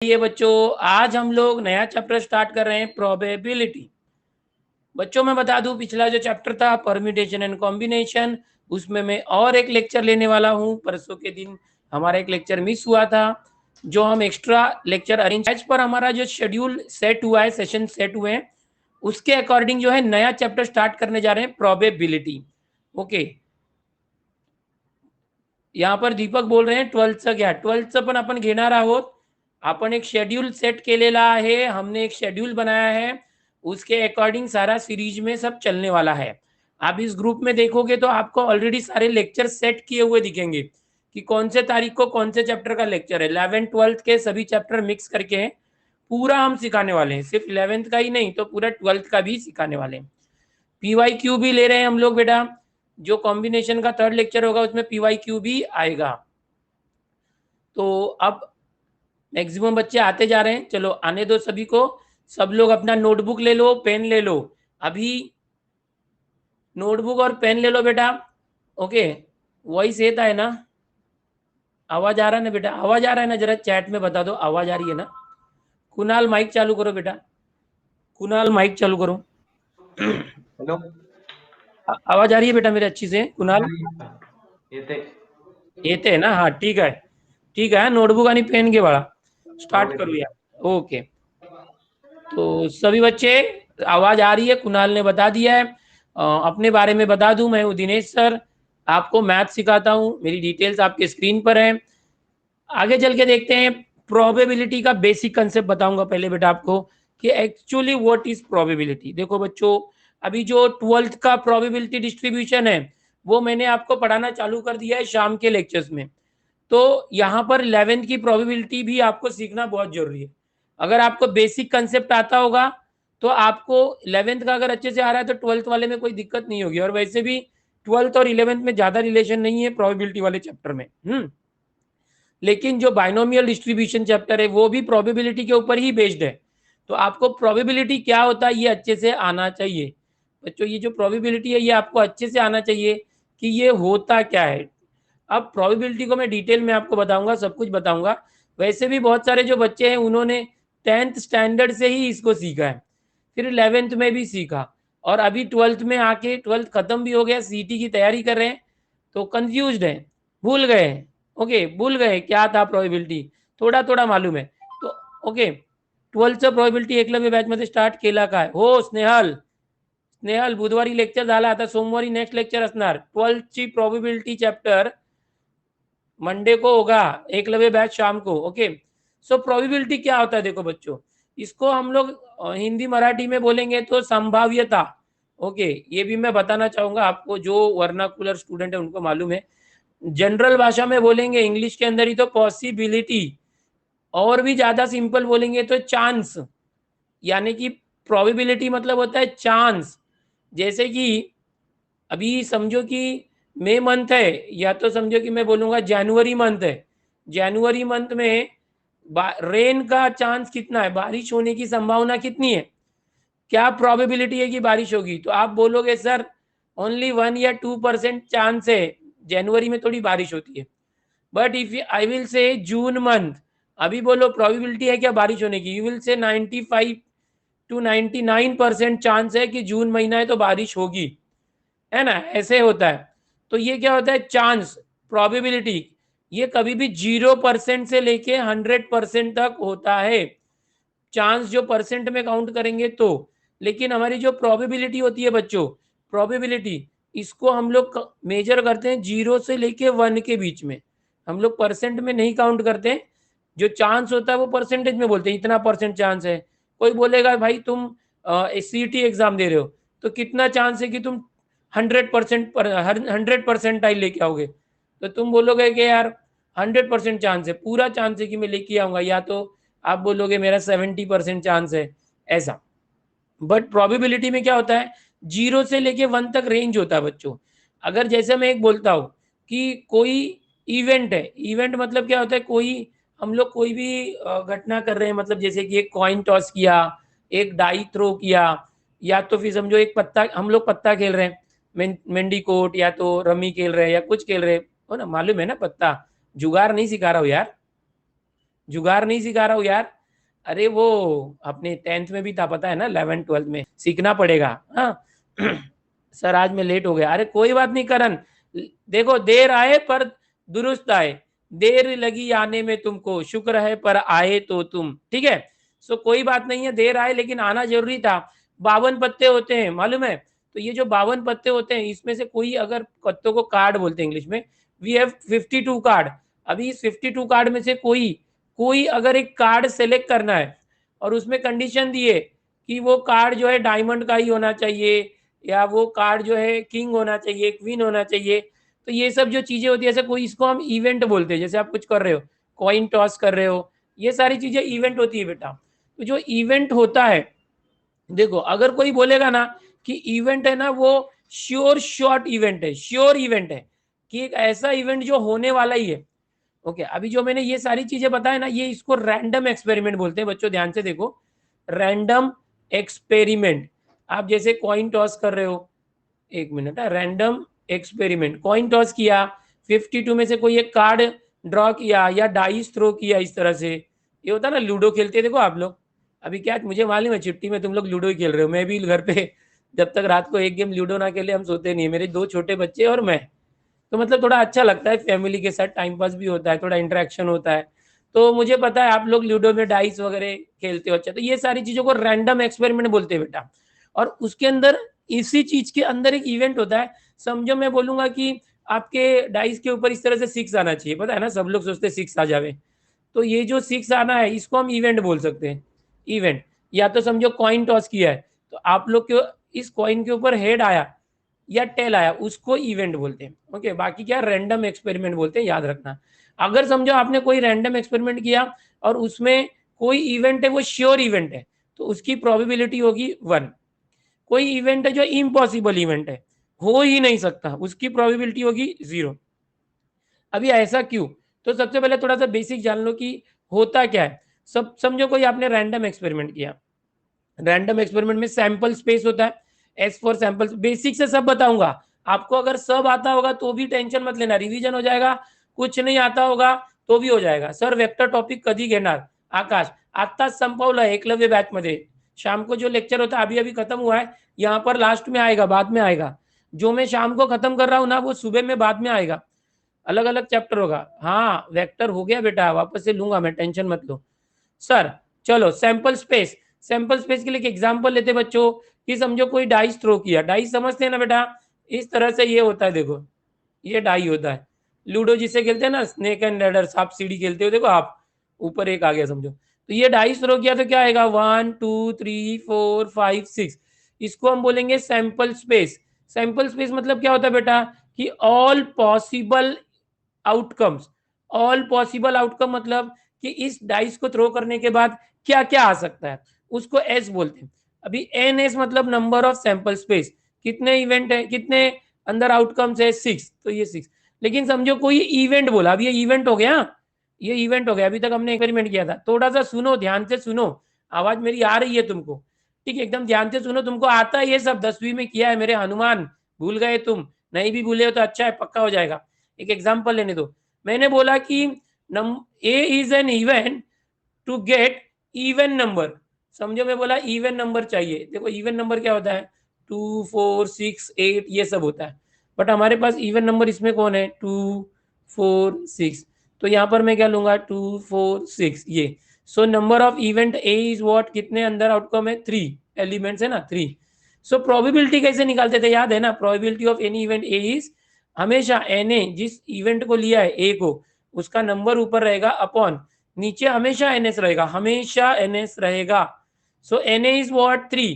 ये बच्चों आज हम लोग नया चैप्टर स्टार्ट कर रहे हैं प्रोबेबिलिटी। बच्चों मैं बता दूं पिछला जो चैप्टर था परम्यूटेशन एंड कॉम्बिनेशन, उसमें मैं और एक लेक्चर लेने वाला हूं। परसों के दिन हमारा एक लेक्चर मिस हुआ था, जो हम extra lecture arrange as per हमारा जो शेड्यूल सेट हुआ है, सेशन सेट हुए हैं, उसके अकॉर्डिंग जो है नया चैप्टर स्टार्ट करने जा रहे हैं प्रोबेबिलिटी। ओके, यहाँ पर दीपक बोल रहे हैं 12th घ्या 12th पण आपण घेणार आहोत। आपण एक शेड्यूल सेट केलेला आहे, हमने एक शेड्यूल बनाया है, उसके अकॉर्डिंग सारा सीरीज में सब चलने वाला है। आप इस ग्रुप में देखोगे तो आपको ऑलरेडी सारे लेक्चर सेट किए हुए दिखेंगे कि कौन से तारीख को कौन से चैप्टर का लेक्चर है। 11th 12th के सभी चैप्टर मिक्स करके पूरा हम सिखाने वाले हैं, सिर्फ 11th का ही नहीं तो पूरा 12th का भी सिखाने वाले हैं। PYQ भी ले रहे हैं हम लोग बेटा, जो कॉम्बिनेशन का थर्ड लेक्चर होगा उसमें PYQ भी आएगा। तो अब मैक्सिमम बच्चे आते जा रहे हैं, चलो आने दो सभी को। सब लोग अपना नोटबुक ले लो, पेन ले लो, अभी नोटबुक और पेन ले लो बेटा। ओके, वॉइस येता है ना, आवाज आ रहा है ना बेटा, आवाज आ रहा है ना, जरा चैट में बता दो आवाज आ रही है ना। कुणाल माइक चालू करो बेटा, कुणाल माइक चालू करो। हेलो, आवाज आ रही है बेटा मेरे अच्छी से कुणाल? येते येते ना, हाँ ठीक है, ठीक है। नोटबुक आणि पेन घे बाळा, स्टार्ट ओके करूया। ओके, तो सभी बच्चे आवाज आ रही है, कुणाल ने बता दिया है। अपने बारे में बता दूं, मैं हूं दिनेश सर, आपको मैथ सिखाता हूं, मेरी डिटेल्स आपके स्क्रीन पर है। आगे चल के देखते हैं, प्रोबेबिलिटी का बेसिक कंसेप्ट बताऊंगा पहले बेटा आपको कि एक्चुअली व्हाट इज प्रोबेबिलिटी। देखो बच्चों, अभी जो 12th का प्रोबेबिलिटी डिस्ट्रीब्यूशन है वो मैंने आपको पढ़ाना चालू कर दिया है शाम के लेक्चर्स में। तो यहाँ पर 11th की प्रोबेबिलिटी भी आपको सीखना बहुत जरूरी है। अगर आपको बेसिक कंसेप्ट आता होगा तो आपको 11th का अगर अच्छे से आ रहा है तो 12th वाले में कोई दिक्कत नहीं होगी। और वैसे भी 12th और 11th में ज्यादा रिलेशन नहीं है प्रोबेबिलिटी वाले चैप्टर में। लेकिन जो बाइनोमियल डिस्ट्रीब्यूशन चैप्टर है वो भी प्रोबेबिलिटी के ऊपर ही बेस्ड है। तो आपको प्रोबेबिलिटी क्या होता है ये अच्छे से आना चाहिए बच्चों। ये जो प्रोबेबिलिटी है ये आपको अच्छे से आना चाहिए कि ये होता क्या है। अब प्रोबेबिलिटी को मैं डिटेल में आपको बताऊंगा, सब कुछ बताऊंगा। वैसे भी बहुत सारे जो बच्चे हैं उन्होंने 10th स्टैंडर्ड से ही इसको सीखा है, फिर 11th में भी सीखा, और अभी 12th में आके 12th खत्म भी हो गया, सीटी की तैयारी कर रहे हैं तो कंफ्यूज्ड है, भूल गए। ओके, भूल गए क्या था प्रोबेबिलिटी, थोडा थोडा मालूम है तो okay. 12th probability Eklavya batch मध्ये स्टार्ट केला काय हो स्नेहल? स्नेहल बुधवारी लेक्चर झाला, आता सोमवारी नेक्स्ट लेक्चर असणार 12th ची प्रोबेबिलिटी चैप्टर मंडे को होगा, एकलव्य बैच शाम को। ओके, सो प्रोबेबिलिटी क्या होता है देखो बच्चों, इसको हम लोग हिंदी मराठी में बोलेंगे तो संभाव्यता। ओके, ये भी मैं बताना चाहूंगा आपको, जो वर्नाकुलर स्टूडेंट है उनको मालूम है। जनरल भाषा में बोलेंगे इंग्लिश के अंदर ही तो पॉसिबिलिटी, और भी ज्यादा सिंपल बोलेंगे तो चांस। यानी कि प्रोबेबिलिटी मतलब होता है चांस। जैसे कि अभी समझो कि मई मंथ है, या तो समझो कि मैं बोलूंगा जनवरी मंथ है, जनवरी मंथ में रेन का चांस कितना है, बारिश होने की संभावना कितनी है, क्या प्रोबेबिलिटी है कि बारिश होगी? तो आप बोलोगे सर ओनली 1 या 2% चांस है, जनवरी में थोड़ी बारिश होती है। But if I will say June month, अभी बोलो प्रोबेबिलिटी है क्या बारिश होने की, you will say 95 to 99% chance है कि जून महीना है तो बारिश होगी, है ना, ऐसे होता है। तो ये क्या होता है चांस, प्रोबेबिलिटी। ये कभी भी 0% से लेके 100% तक होता है, चांस जो परसेंट में काउंट करेंगे तो। लेकिन हमारी जो प्रोबेबिलिटी होती है बच्चों, प्रोबेबिलिटी इसको हम लोग मेजर करते हैं 0 से लेके 1 के बीच में, हम लोग परसेंट में नहीं काउंट करते। जो चांस होता है वो परसेंटेज में बोलते हैं, इतना परसेंट चांस है। कोई बोलेगा भाई तुम सीटी एग्जाम दे रहे हो तो कितना चांस है कि तुम 100% पर 100% लेके आओगे, तो तुम बोलोगे कि यार 100% चांस है, पूरा चांस है कि मैं लेके आऊंगा, या तो आप बोलोगे मेरा 70% चांस है, ऐसा। बट प्रोबेबिलिटी में क्या होता है, 0 से लेके 1 तक रेंज होता है बच्चों। अगर जैसे मैं एक बोलता हूँ कि कोई इवेंट है, इवेंट मतलब क्या होता है, कोई हम लोग कोई भी घटना कर रहे हैं, मतलब जैसे कि एक कॉइन टॉस किया, एक डाई थ्रो किया, या तो फिर समझो एक पत्ता, हम लोग पत्ता खेल रहे हैं, मेंडी कोट, या तो रमी खेल रहे हैं या कुछ खेल रहे हो ना, मालूम है ना पत्ता, जुगाड़ नहीं सिखा रहा हूँ यार, जुगाड़ नहीं सिखा रहा हूँ यार, अरे वो अपने 10th में भी था, पता है ना, 11th 12th में सीखना पड़ेगा। हाँ सर आज मैं लेट हो गया, अरे कोई बात नहीं करण, देखो देर आए पर दुरुस्त आए, देर लगी आने में तुमको, शुक्र है पर आए तो तुम, ठीक है। सो कोई बात नहीं है, देर आए लेकिन आना जरूरी था। 52 पत्ते होते हैं मालूम है, तो ये जो 52 पत्ते होते हैं इसमें से कोई अगर पत्तों को कार्ड बोलते हैं इंग्लिश में, वी हैव 52 कार्ड। अभी इस 52 कार्ड में से कोई कोई अगर एक कार्ड सेलेक्ट करना है और उसमें कंडीशन दिए कि वो कार्ड जो है डायमंड का ही होना चाहिए, या वो कार्ड जो है किंग होना चाहिए, क्वीन होना चाहिए, तो ये सब जो चीजें होती है ऐसे कोई, इसको हम इवेंट बोलते हैं। जैसे आप कुछ कर रहे हो, कॉइन टॉस कर रहे हो, ये सारी चीजें इवेंट होती है बेटा। तो जो इवेंट होता है, देखो अगर कोई बोलेगा ना कि इवेंट है ना, वो श्योर शॉर्ट इवेंट है, श्योर इवेंट है कि एक ऐसा इवेंट जो होने वाला ही है। ओके अभी जो मैंने ये सारी चीजें बताया ना, ये इसको रैंडम एक्सपेरिमेंट बोलते हैं बच्चों, ध्यान से देखो, रैंडम एक्सपेरिमेंट। आप जैसे कॉइन टॉस कर रहे हो, एक मिनट है, रैंडम एक्सपेरिमेंट, कॉइन टॉस किया, 52 में से कोई एक कार्ड ड्रॉ किया या डाइस थ्रो किया इस तरह से, ये होता है ना लूडो खेलते, देखो आप लोग अभी क्या, मुझे मालूम है चिट्ठी में तुम लोग लूडो ही खेल रहे हो, मैं भी घर पे जब तक रात को एक गेम लूडो ना खेले हम सोते नहीं, मेरे 2 छोटे बच्चे और मैं, तो मतलब थोड़ा अच्छा लगता है, फैमिली के साथ टाइम पास भी होता है, थोड़ा इंटरेक्शन होता है। तो मुझे पता है आप लोग लूडो में डाइस वगैरह खेलते हो, अच्छा, तो ये सारी चीजों को रैंडम एक्सपेरिमेंट बोलते हैं बेटा। और उसके अंदर, इसी चीज के अंदर एक इवेंट होता है। समझो मैं बोलूंगा कि आपके डाइस के ऊपर इस तरह से 6 आना चाहिए, पता है ना, सब लोग सोचते 6 आ जावे, तो ये जो 6 आना है इसको हम इवेंट बोल सकते हैं, इवेंट। या तो समझो कॉइन टॉस किया है, तो आप लोग के इस कॉइन के ऊपर हेड आया या टेल आया, उसको इवेंट बोलते हैं। ओके बाकी क्या, रैंडम एक्सपेरिमेंट बोलते हैं, याद रखना। अगर समझो आपने कोई रैंडम एक्सपेरिमेंट किया और उसमें कोई इवेंट है वो श्योर इवेंट है, तो उसकी प्रोबेबिलिटी होगी 1। कोई इवेंट है जो इम्पॉसिबल इवेंट है, हो ही नहीं सकता, उसकी प्रोबेबिलिटी होगी 0। अभी ऐसा क्यों, तो सबसे पहले थोड़ा सा बेसिक जान लो कि होता क्या है। सब समझो कोई आपने रैंडम एक्सपेरिमेंट किया, रैंडम एक्सपेरिमेंट में सैंपल स्पेस होता है, एस फॉर सैंपल, बेसिक से सब बताऊंगा आपको, अगर सब आता होगा तो भी टेंशन मत लेना, रिवीजन हो जाएगा, कुछ नहीं आता होगा तो भी हो जाएगा। सर वेक्टर टॉपिक कधी घेणार, आकाश आत्ताच संपवलं एकलव्य बॅच मध्ये, शाम को जो लेक्चर होता है अभी अभी खत्म हुआ है, यहाँ पर लास्ट में आएगा, बाद में आएगा, जो मैं शाम को खत्म कर रहा हूँ ना वो सुबह में बाद में आएगा, अलग अलग चैप्टर होगा। हाँ वेक्टर हो गया बेटा, वापस से लूंगा मैं, टेंशन मत लो सर। चलो सैंपल स्पेस, सैंपल स्पेस के लिए एक एग्जांपल लेते बच्चों, कि समझो कोई डाइस थ्रो किया, डाइस समझते हैं ना बेटा, इस तरह से ये होता है, देखो ये डाई होता है, लूडो जिसे खेलते हैं ना, स्नेक एंड लैडर, सांप सीढ़ी खेलते हो, देखो आप ऊपर एक आ गया समझो, तो ये डाइस थ्रो किया तो क्या आएगा, 1 2 3 4 5 6, इसको हम बोलेंगे सैंपल स्पेस। सैंपल स्पेस मतलब क्या होता है बेटा, कि all possible outcomes, all possible outcome मतलब कि इस डाइस को थ्रो करने के बाद क्या क्या आ सकता है, उसको एस बोलते हैं। अभी एन एस मतलब नंबर ऑफ सैंपल स्पेस, कितने इवेंट है, कितने अंदर आउटकम्स है, 6, तो ये 6। लेकिन समझो कोई इवेंट बोला, अब ये इवेंट हो गया, ये इवेंट हो गया, अभी तक हमने एक्सपेरिमेंट किया था, थोड़ा सा सुनो, ध्यान से सुनो, आवाज मेरी आ रही है तुमको, ठीक है, एकदम ध्यान से सुनो, तुमको आता है ये सब, 10वीं में किया है मेरे हनुमान, भूल गए तुम, नहीं भी भूले हो तो अच्छा है, पक्का हो जाएगा। एक एग्जाम्पल लेने दो, मैंने बोला कि A is an event to get even number, समझो मैं बोला इवन नंबर चाहिए, देखो इवन नंबर क्या होता है, 2 4 6 8 ये सब होता है, बट हमारे पास इवन नंबर इसमें कौन है, 2 4 6, तो यहाँ पर मैं क्या लूंगा, 2 4 6 ये। So number of event A is what, कितने अंदर आउटकम है, 3 एलिमेंट्स है ना, 3। सो प्रोबेबिलिटी कैसे निकालते थे, याद है ना, probability of any event A is, हमेशा एन ए, जिस इवेंट को लिया है ए को, उसका नंबर ऊपर रहेगा अपॉन, नीचे हमेशा एनएस रहेगा, हमेशा एनएस रहेगा। So N A is what, 3,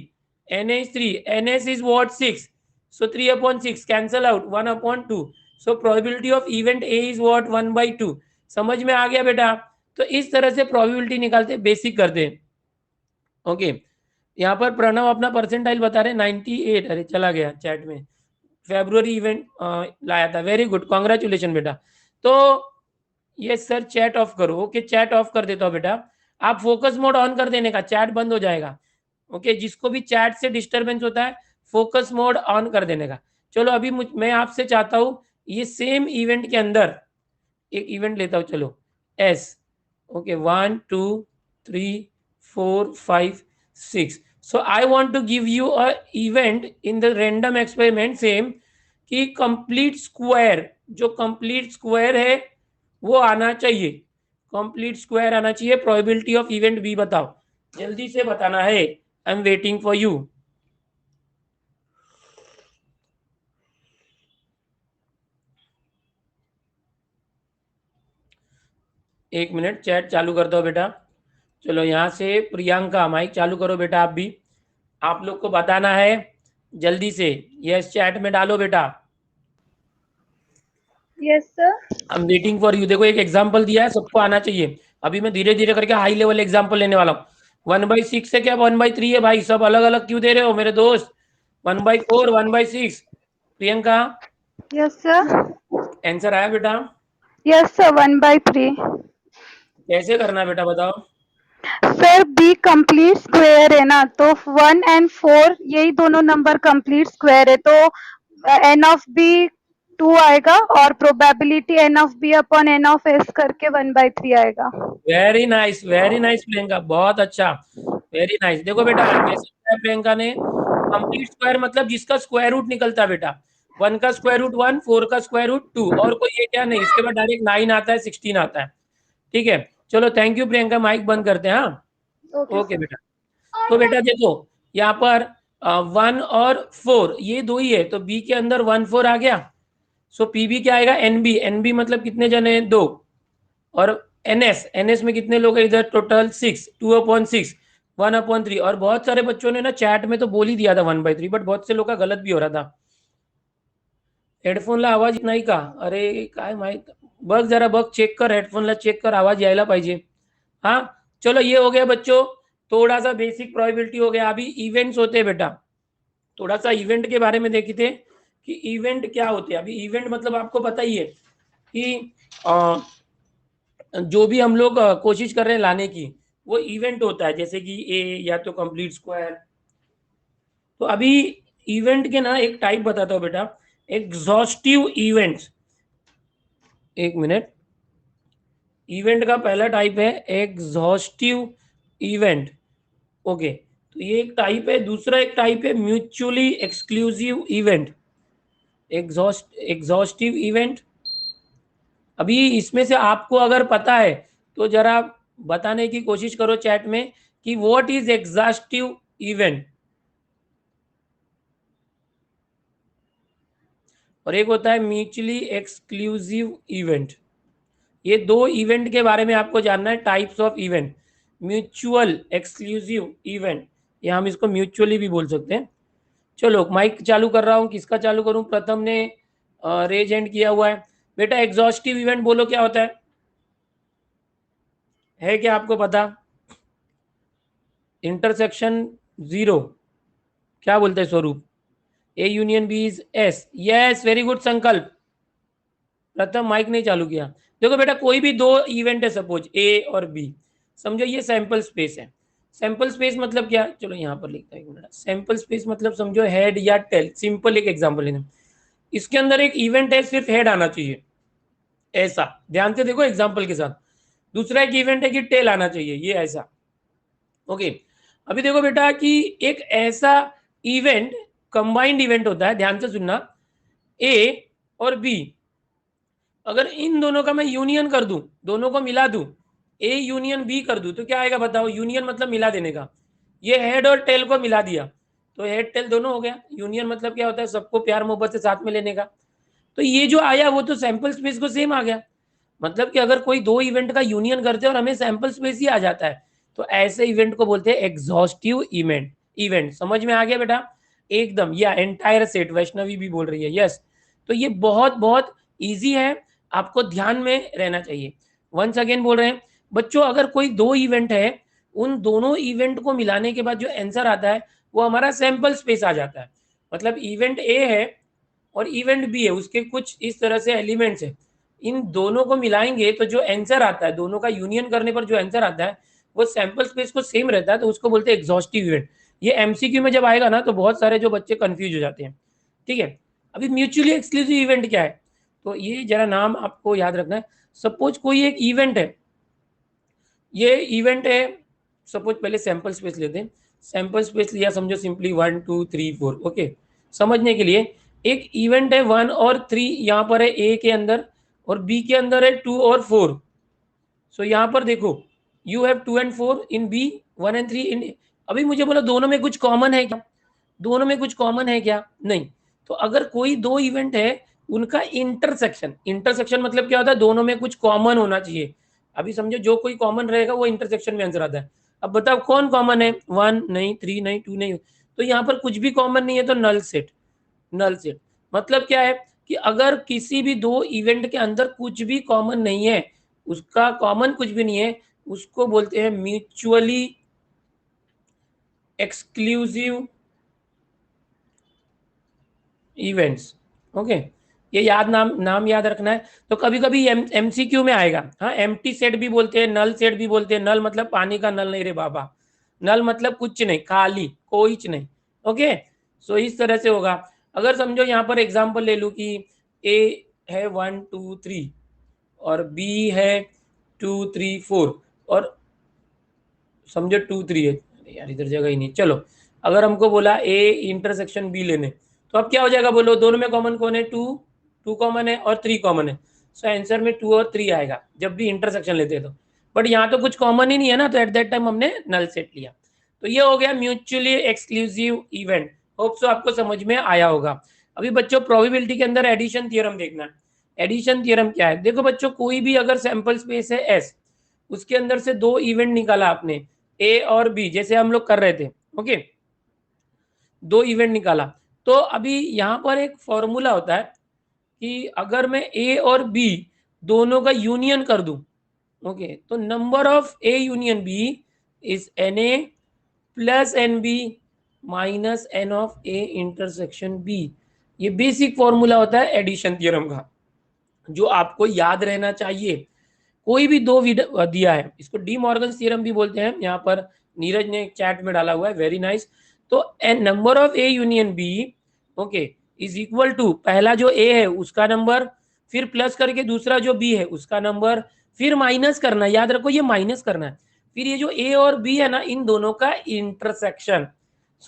N A is 3, NS is what, 6, so 3/6 cancel out, 1/2। So probability of event A is what, 1/2। समझ में आ गया बेटा, तो इस तरह से प्रोबेबिलिटी निकालते, बेसिक करते हैं। ओके यहाँ पर प्रणव अपना परसेंटाइल बता रहे 98, अरे चला गया चैट में, फेब्रुअरी इवेंट लाया था, वेरी गुड, कॉन्ग्रेचुलेशन बेटा। तो ये सर चैट ऑफ करो, ओके चैट ऑफ कर देता हूँ बेटा, आप फोकस मोड ऑन कर देने का, चैट बंद हो जाएगा। ओके जिसको भी चैट से डिस्टरबेंस होता है, फोकस मोड ऑन कर देने का। चलो अभी मैं आपसे चाहता हूँ, ये सेम इवेंट के अंदर एक इवेंट लेता हूँ, चलो S, Okay, 1 2 3 4 5 6. So I want to give you a event in the random experiment same कि कंप्लीट स्क्वायर, जो कंप्लीट स्क्वायर है वो आना चाहिए, कंप्लीट स्क्वायर आना चाहिए। प्रोबेबिलिटी ऑफ इवेंट बी बताओ, जल्दी से बताना है। I am waiting for you. एक मिनट, चैट चालू कर दो बेटा। चलो यहाँ से प्रियंका माइक चालू करो बेटा, आप भी, आप लोग को बताना है जल्दी से। यस, चैट में डालो बेटा। Yes sir. I am waiting for you. देखो एक एग्जांपल दिया है, सबको आना चाहिए। अभी मैं धीरे धीरे करके हाई लेवल एग्जांपल लेने वाला हूँ। 1/6 है क्या 1/3 है भाई? सब अलग अलग क्यों दे रहे हो मेरे दोस्त? 1/4, 1/6। Priyanka yes sir. आंसर आया बेटा? Yes sir, 1/3। कैसे करना बेटा बताओ? सर बी कंप्लीट स्क्वायर है ना, तो 1 और 4 यही दोनों नंबर कंप्लीट स्क्वायर है, तो एन ऑफ बी 2 आएगा और probability n of B upon n of S करके 1/3 आएगा। वेरी नाइस प्रियंका, बहुत अच्छा, वेरी नाइस। देखो बेटा कैसे किया प्रियंका ने। कंप्लीट स्क्वायर मतलब जिसका स्क्वायर रूट निकलता है बेटा। 1 का स्क्वायर रूट 1, 4 का स्क्वायर रूट 2, और कोई ये क्या नहीं, इसके बाद डायरेक्ट 9 आता है, 16 आता है। ठीक है, चलो थैंक यू प्रियंका, माइक बंद करते हैं। हाँ ओके बेटा। तो बेटा देखो यहाँ पर 1 और 4 ये दो ही है, तो बी के अंदर 1 4 आ गया। सो पी बी क्या आएगा? एन बी मतलब कितने जने हैं? 2। और एन एस में कितने लोग हैं इधर? टोटल 6, 2/6, 1/3। और बहुत सारे बच्चों ने ना चैट में तो बोल ही दिया था 1/3, बट बहुत से लोग का गलत भी हो रहा था। हेडफोनला आवाज येत नाही का? अरे काय माहित, बघ जरा, बघ चेक कर, हेडफोनला चेक कर, आवाज यायला पाहिजे। हाँ चलो ये हो गया बच्चों, थोड़ा सा बेसिक प्रोबेबिलिटी हो गया। अभी इवेंट्स होते हैं बेटा, थोड़ा सा इवेंट के बारे में देखे थे कि इवेंट क्या होते हैं। अभी इवेंट मतलब आपको पता ही है कि जो भी हम लोग कोशिश कर रहे हैं लाने की, वो इवेंट होता है, जैसे कि ए या तो कंप्लीट स्क्वायर। तो अभी इवेंट के ना एक टाइप बताता हूँ बेटा, एग्जॉस्टिव इवेंट्स। एक मिनट, इवेंट का पहला टाइप है एग्जॉस्टिव इवेंट। ओके, तो ये एक टाइप है। दूसरा एक टाइप है mutually exclusive event, exhaustive event. अभी इसमें से आपको अगर पता है तो जरा बताने की कोशिश करो चैट में कि व्हाट इज एग्जॉस्टिव इवेंट। और एक होता है म्यूचुअली एक्सक्लूसिव इवेंट। ये दो इवेंट के बारे में आपको जानना है, types of event. Mutual exclusive event, या हम इसको म्यूचुअली भी बोल सकते हैं। चलो माइक चालू कर रहा हूँ, किसका चालू करूँ? प्रथम ने रेज हैंड किया हुआ है। बेटा एग्जॉस्टिव इवेंट बोलो क्या होता है क्या आपको पता? इंटरसेक्शन जीरो क्या बोलते हैं Swaroop? A union B is S. Yes very good Sankalp. प्रथम माइक नहीं चालू किया। देखो बेटा कोई भी दो इवेंट है, सपोज ए और बी, समझो ये सैंपल स्पेस है। सैंपल स्पेस मतलब क्या? चलो यहाँ पर लिखता हूँ एक मिनट। सैंपल स्पेस मतलब समझो हेड या टेल। सिंपल एक एग्जांपल लेना, इसके अंदर एक इवेंट है, सिर्फ हेड आना चाहिए, ऐसा ध्यान से देखो एग्जांपल के साथ। दूसरा एक इवेंट है कि टेल आना चाहिए, ये ऐसा। ओके, अभी देखो बेटा कि एक ऐसा इवेंट कंबाइंड इवेंट होता है, ध्यान से सुनना। ए और बी, अगर इन दोनों का मैं यूनियन कर दूं, दोनों को मिला दूं, ए यूनियन बी कर दूं, तो क्या आएगा बताओ? यूनियन मतलब मिला देने का। ये हेड और टेल को मिला दिया तो हेड टेल दोनों हो गया। यूनियन मतलब क्या होता है? सबको प्यार मोहब्बत से साथ में लेने का। तो ये जो आया वो तो सैंपल स्पेस को सेम आ गया। मतलब कि अगर कोई दो इवेंट का यूनियन करते हैं और हमें सैंपल स्पेस ही आ जाता है, तो ऐसे इवेंट को बोलते हैं एग्जॉस्टिव इवेंट। समझ में आ गया बेटा? एकदम, या एंटायर सेट, वैष्णवी भी बोल रही है यस। तो ये बहुत बहुत ईजी है, आपको ध्यान में रहना चाहिए। वंस अगेन बोल रहे हैं बच्चों, अगर कोई दो इवेंट है, उन दोनों इवेंट को मिलाने के बाद जो आंसर आता है वो हमारा सैंपल स्पेस आ जाता है। मतलब इवेंट ए है और इवेंट बी है, उसके कुछ इस तरह से एलिमेंट्स है, इन दोनों को मिलाएंगे तो जो आंसर आता है, दोनों का यूनियन करने पर जो आंसर आता है वो सैंपल स्पेस को सेम रहता है, तो उसको बोलते हैं एग्जॉस्टिव इवेंट। ये एमसीक्यू में जब आएगा ना तो बहुत सारे जो बच्चे कंफ्यूज हो जाते हैं। ठीक है, अभी म्यूचुअली एक्सक्लूसिव इवेंट क्या है, तो ये जरा नाम आपको याद रखना है। सपोज कोई एक इवेंट है, ये इवेंट है, सपोज पहले सैंपल स्पेस लेते हैं, सैंपल स्पेस लिया, समझो सिंपली 1 2 3 4, ओके। समझने के लिए एक इवेंट है 1 और 3 यहाँ पर है ए के अंदर, और बी के अंदर है 2 और 4। सो यहाँ पर देखो you have 2 and 4 in B, 1 and 3 in. अभी मुझे बोला दोनों में कुछ कॉमन है क्या, दोनों में कुछ कॉमन है क्या, नहीं। तो अगर कोई दो इवेंट है उनका इंटरसेक्शन, इंटरसेक्शन मतलब क्या होता है, दोनों में कुछ कॉमन होना चाहिए। अभी समझो जो कोई कॉमन रहेगा वो इंटरसेक्शन में आंसर आता है। अब बताओ कौन कॉमन है, 1 नहीं, 3 नहीं, 2 नहीं, तो यहाँ पर कुछ भी कॉमन नहीं है, तो नल सेट। नल सेट मतलब क्या है कि अगर किसी भी दो इवेंट के अंदर कुछ भी कॉमन नहीं है, उसका कॉमन कुछ भी नहीं है, उसको बोलते हैं म्यूचुअली एक्सक्लूसिव इवेंट्स। ओके, ये याद नाम याद रखना है। तो कभी कभी एमसीक्यू में आएगा, हाँ, एम्प्टी सेट भी बोलते हैं, नल सेट भी बोलते हैं। नल मतलब पानी का नल नहीं रे बाबा, नल मतलब कुछ नहीं, खाली, कोई नहीं। ओके, सो इस तरह से होगा। अगर समझो यहाँ पर एग्जांपल ले लूँ कि ए है 1 2 3 और बी है 2 3 4 और समझो 2 3 है, यार इधर जगह ही नहीं। चलो अगर हमको बोला ए इंटरसेक्शन बी लेने, तो अब क्या हो जाएगा बोलो, दोनों में कॉमन कौन है, 2 कॉमन है और 3 कॉमन है। सो आंसर में 2 और 3 आएगा जब भी इंटरसेक्शन लेते हैं तो। बट यहाँ तो कुछ कॉमन ही नहीं है ना, तो एट दैट टाइम हमने नल सेट लिया। तो ये हो गया mutually exclusive event. Hope so आपको समझ में आया होगा। अभी बच्चों प्रोबेबिलिटी के अंदर एडिशन थ्योरम देखना है। एडिशन थ्योरम क्या है, देखो बच्चों, कोई भी अगर सैंपल स्पेस है एस, उसके अंदर से दो इवेंट निकाला आपने, ए और बी, जैसे हम लोग कर रहे थे, ओके, दो इवेंट निकाला। तो अभी यहाँ पर एक फॉर्मूला होता है कि अगर मैं ए और बी दोनों का यूनियन कर दूं, ओके, तो number of A union B is n A plus n B minus n of A intersection B. ये बेसिक फॉर्मूला होता है एडिशन थ्योरम का, जो आपको याद रहना चाहिए। कोई भी दो दिया है, इसको डी मॉर्गन थ्योरम भी बोलते हैं, यहाँ पर नीरज ने चैट में डाला हुआ है, वेरी नाइस। तो n number of A union B, okay, is equal to पहला जो ए है उसका नंबर, फिर प्लस करके दूसरा जो बी है उसका नंबर, फिर माइनस करना, याद रखो ये माइनस करना है, फिर ये जो ए और बी है ना, इन दोनों का इंटरसेक्शन।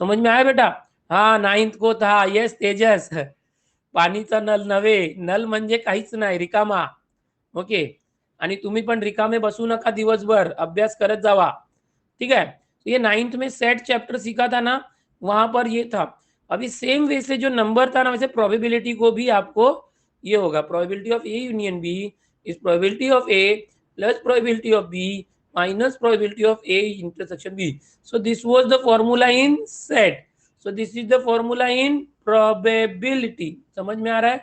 समझ में आया बेटा? हाँ, 9th को था, यस तेजस, पाणीचा नल नव्हे, नल म्हणजे काहीच नाही, रिकामा। ओके, आणि तुम्ही पण रिकामे बसू नका दिवसभर, अभ्यास करत जावा, ठीक है। तो ये 9th में सेट चैप्टर सीखा था ना, वहां पर ये था। अभी सेम वे से जो नंबर था ना, वैसे प्रोबेबिलिटी को भी आपको ये होगा, probability of A union B is probability of A plus probability of B minus probability of A intersection B. So this was the formula in set, so this is the formula in probability. समझ में आ रहा है?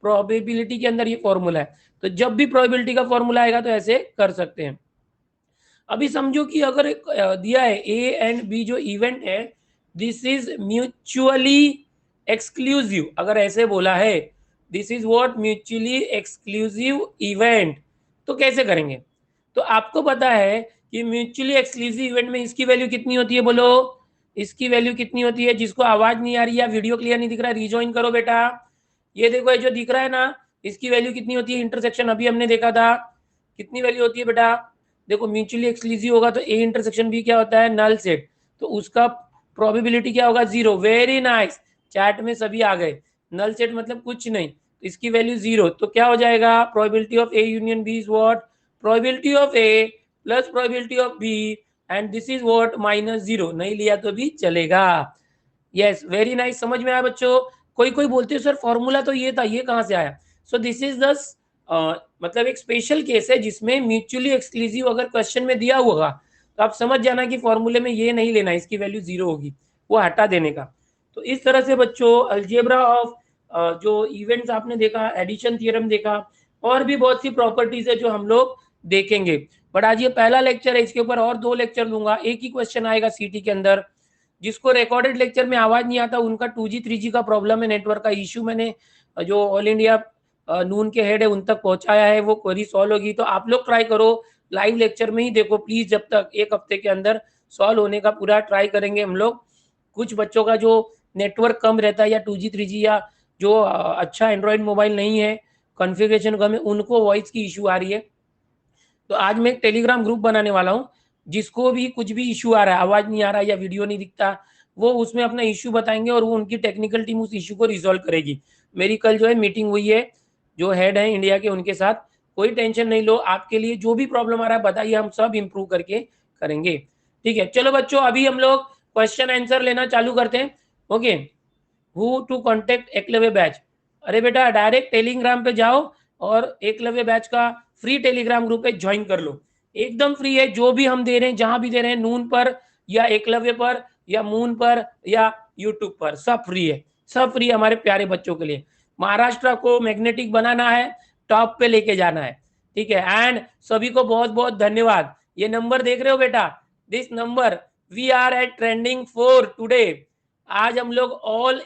Probability के अंदर ये formula है। तो जब भी प्रोबेबिलिटी का फॉर्मूला आएगा तो ऐसे कर सकते हैं। अभी समझो कि अगर एक दिया है ए एंड बी जो इवेंट है, दिस इज म्यूचुअली एक्सक्लूसिव, अगर ऐसे बोला है this is what mutually exclusive event, तो कैसे करेंगे? तो आपको पता है कि म्यूचुअली एक्सक्लूसिव इवेंट में इसकी वैल्यू कितनी होती है, बोलो इसकी वैल्यू कितनी होती है? जिसको आवाज नहीं आ रही या वीडियो क्लियर नहीं दिख रहा, रिजॉइन करो बेटा। ये देखो, ये जो दिख रहा है ना, इसकी वैल्यू कितनी होती है? इंटरसेक्शन अभी हमने देखा था, कितनी वैल्यू होती है बेटा? देखो म्यूचुअली एक्सक्लूसिव होगा तो ए इंटरसेक्शन बी क्या होता है? नल सेट, तो उसका प्रोबेबिलिटी क्या होगा? 0। वेरी नाइस, चैट में सभी आ गए। नल सेट मतलब कुछ नहीं, तो इसकी वैल्यू 0, तो क्या हो जाएगा? Probability of A union B is what? Probability of A plus probability of B, and this is what? -0। नहीं लिया तो भी चलेगा। यस, वेरी नाइस, समझ में आया बच्चों? कोई कोई बोलते हैं सर फॉर्मूला तो ये था, ये कहाँ से आया? सो दिस इज द मतलब एक स्पेशल केस है जिसमें म्यूचुअली एक्सक्लूसिव अगर क्वेश्चन में दिया होगा तो आप समझ जाना कि फॉर्मूले में ये नहीं लेना, इसकी वैल्यू 0 होगी, वो हटा देने का। तो इस तरह से बच्चों अलजेब्रा ऑफ जो इवेंट्स आपने देखा, एडिशन थ्योरम देखा, और भी बहुत सी प्रॉपर्टीज है जो हम लोग देखेंगे। बट आज ये पहला लेक्चर है, इसके ऊपर और 2 लेक्चर लूंगा। एक ही क्वेश्चन आएगा सीटी के अंदर। जिसको रिकॉर्डेड लेक्चर में आवाज नहीं आता उनका 2G 3G का प्रॉब्लम है, नेटवर्क का इश्यू, मैंने जो ऑल इंडिया नून के हेड है उन तक पहुंचाया है, वो क्वेरी सॉल्व होगी। तो आप लोग ट्राई करो लाइव लेक्चर में ही देखो प्लीज, जब तक 1 हफ्ते के अंदर सॉल्व होने का पूरा ट्राई करेंगे हम लोग। कुछ बच्चों का जो नेटवर्क कम रहता है या 2G 3G या जो अच्छा एंड्रॉइड मोबाइल नहीं है, कॉन्फ़िगरेशन कम है, उनको वॉइस की इशू आ रही है। तो आज मैं एक टेलीग्राम ग्रुप बनाने वाला हूँ, जिसको भी कुछ भी इशू आ रहा है, आवाज नहीं आ रहा है या वीडियो नहीं दिखता, वो उसमें अपना इशू बताएंगे और वो उनकी टेक्निकल टीम उस इशू को रिजॉल्व करेगी। मेरी कल जो है मीटिंग हुई है, जो हेड है इंडिया के, उनके साथ। कोई टेंशन नहीं लो, आपके लिए जो भी प्रॉब्लम आ रहा है बताइए, हम सब इंप्रूव करके करेंगे। ठीक है, चलो बच्चों, अभी हम लोग क्वेश्चन आंसर लेना चालू करते हैं। Okay, who to contact Eklavya batch? अरे बेटा, डायरेक्ट टेलीग्राम पे जाओ और एकलव्य बैच का फ्री टेलीग्राम ग्रुप पे ज्वाइन कर लो, एकदम फ्री है। जो भी हम दे रहे हैं, जहां भी दे रहे हैं, नून पर या एकलव्य पर या मून पर या यूट्यूब पर, सब फ्री है, सब फ्री है हमारे प्यारे बच्चों के लिए। महाराष्ट्र को मैग्नेटिक बनाना है, टॉप पे लेके जाना है, ठीक है। एंड सभी को बहुत बहुत धन्यवाद। ये नंबर देख रहे हो बेटा, this number, we are at trending 4 today. आज हम लोग ऑल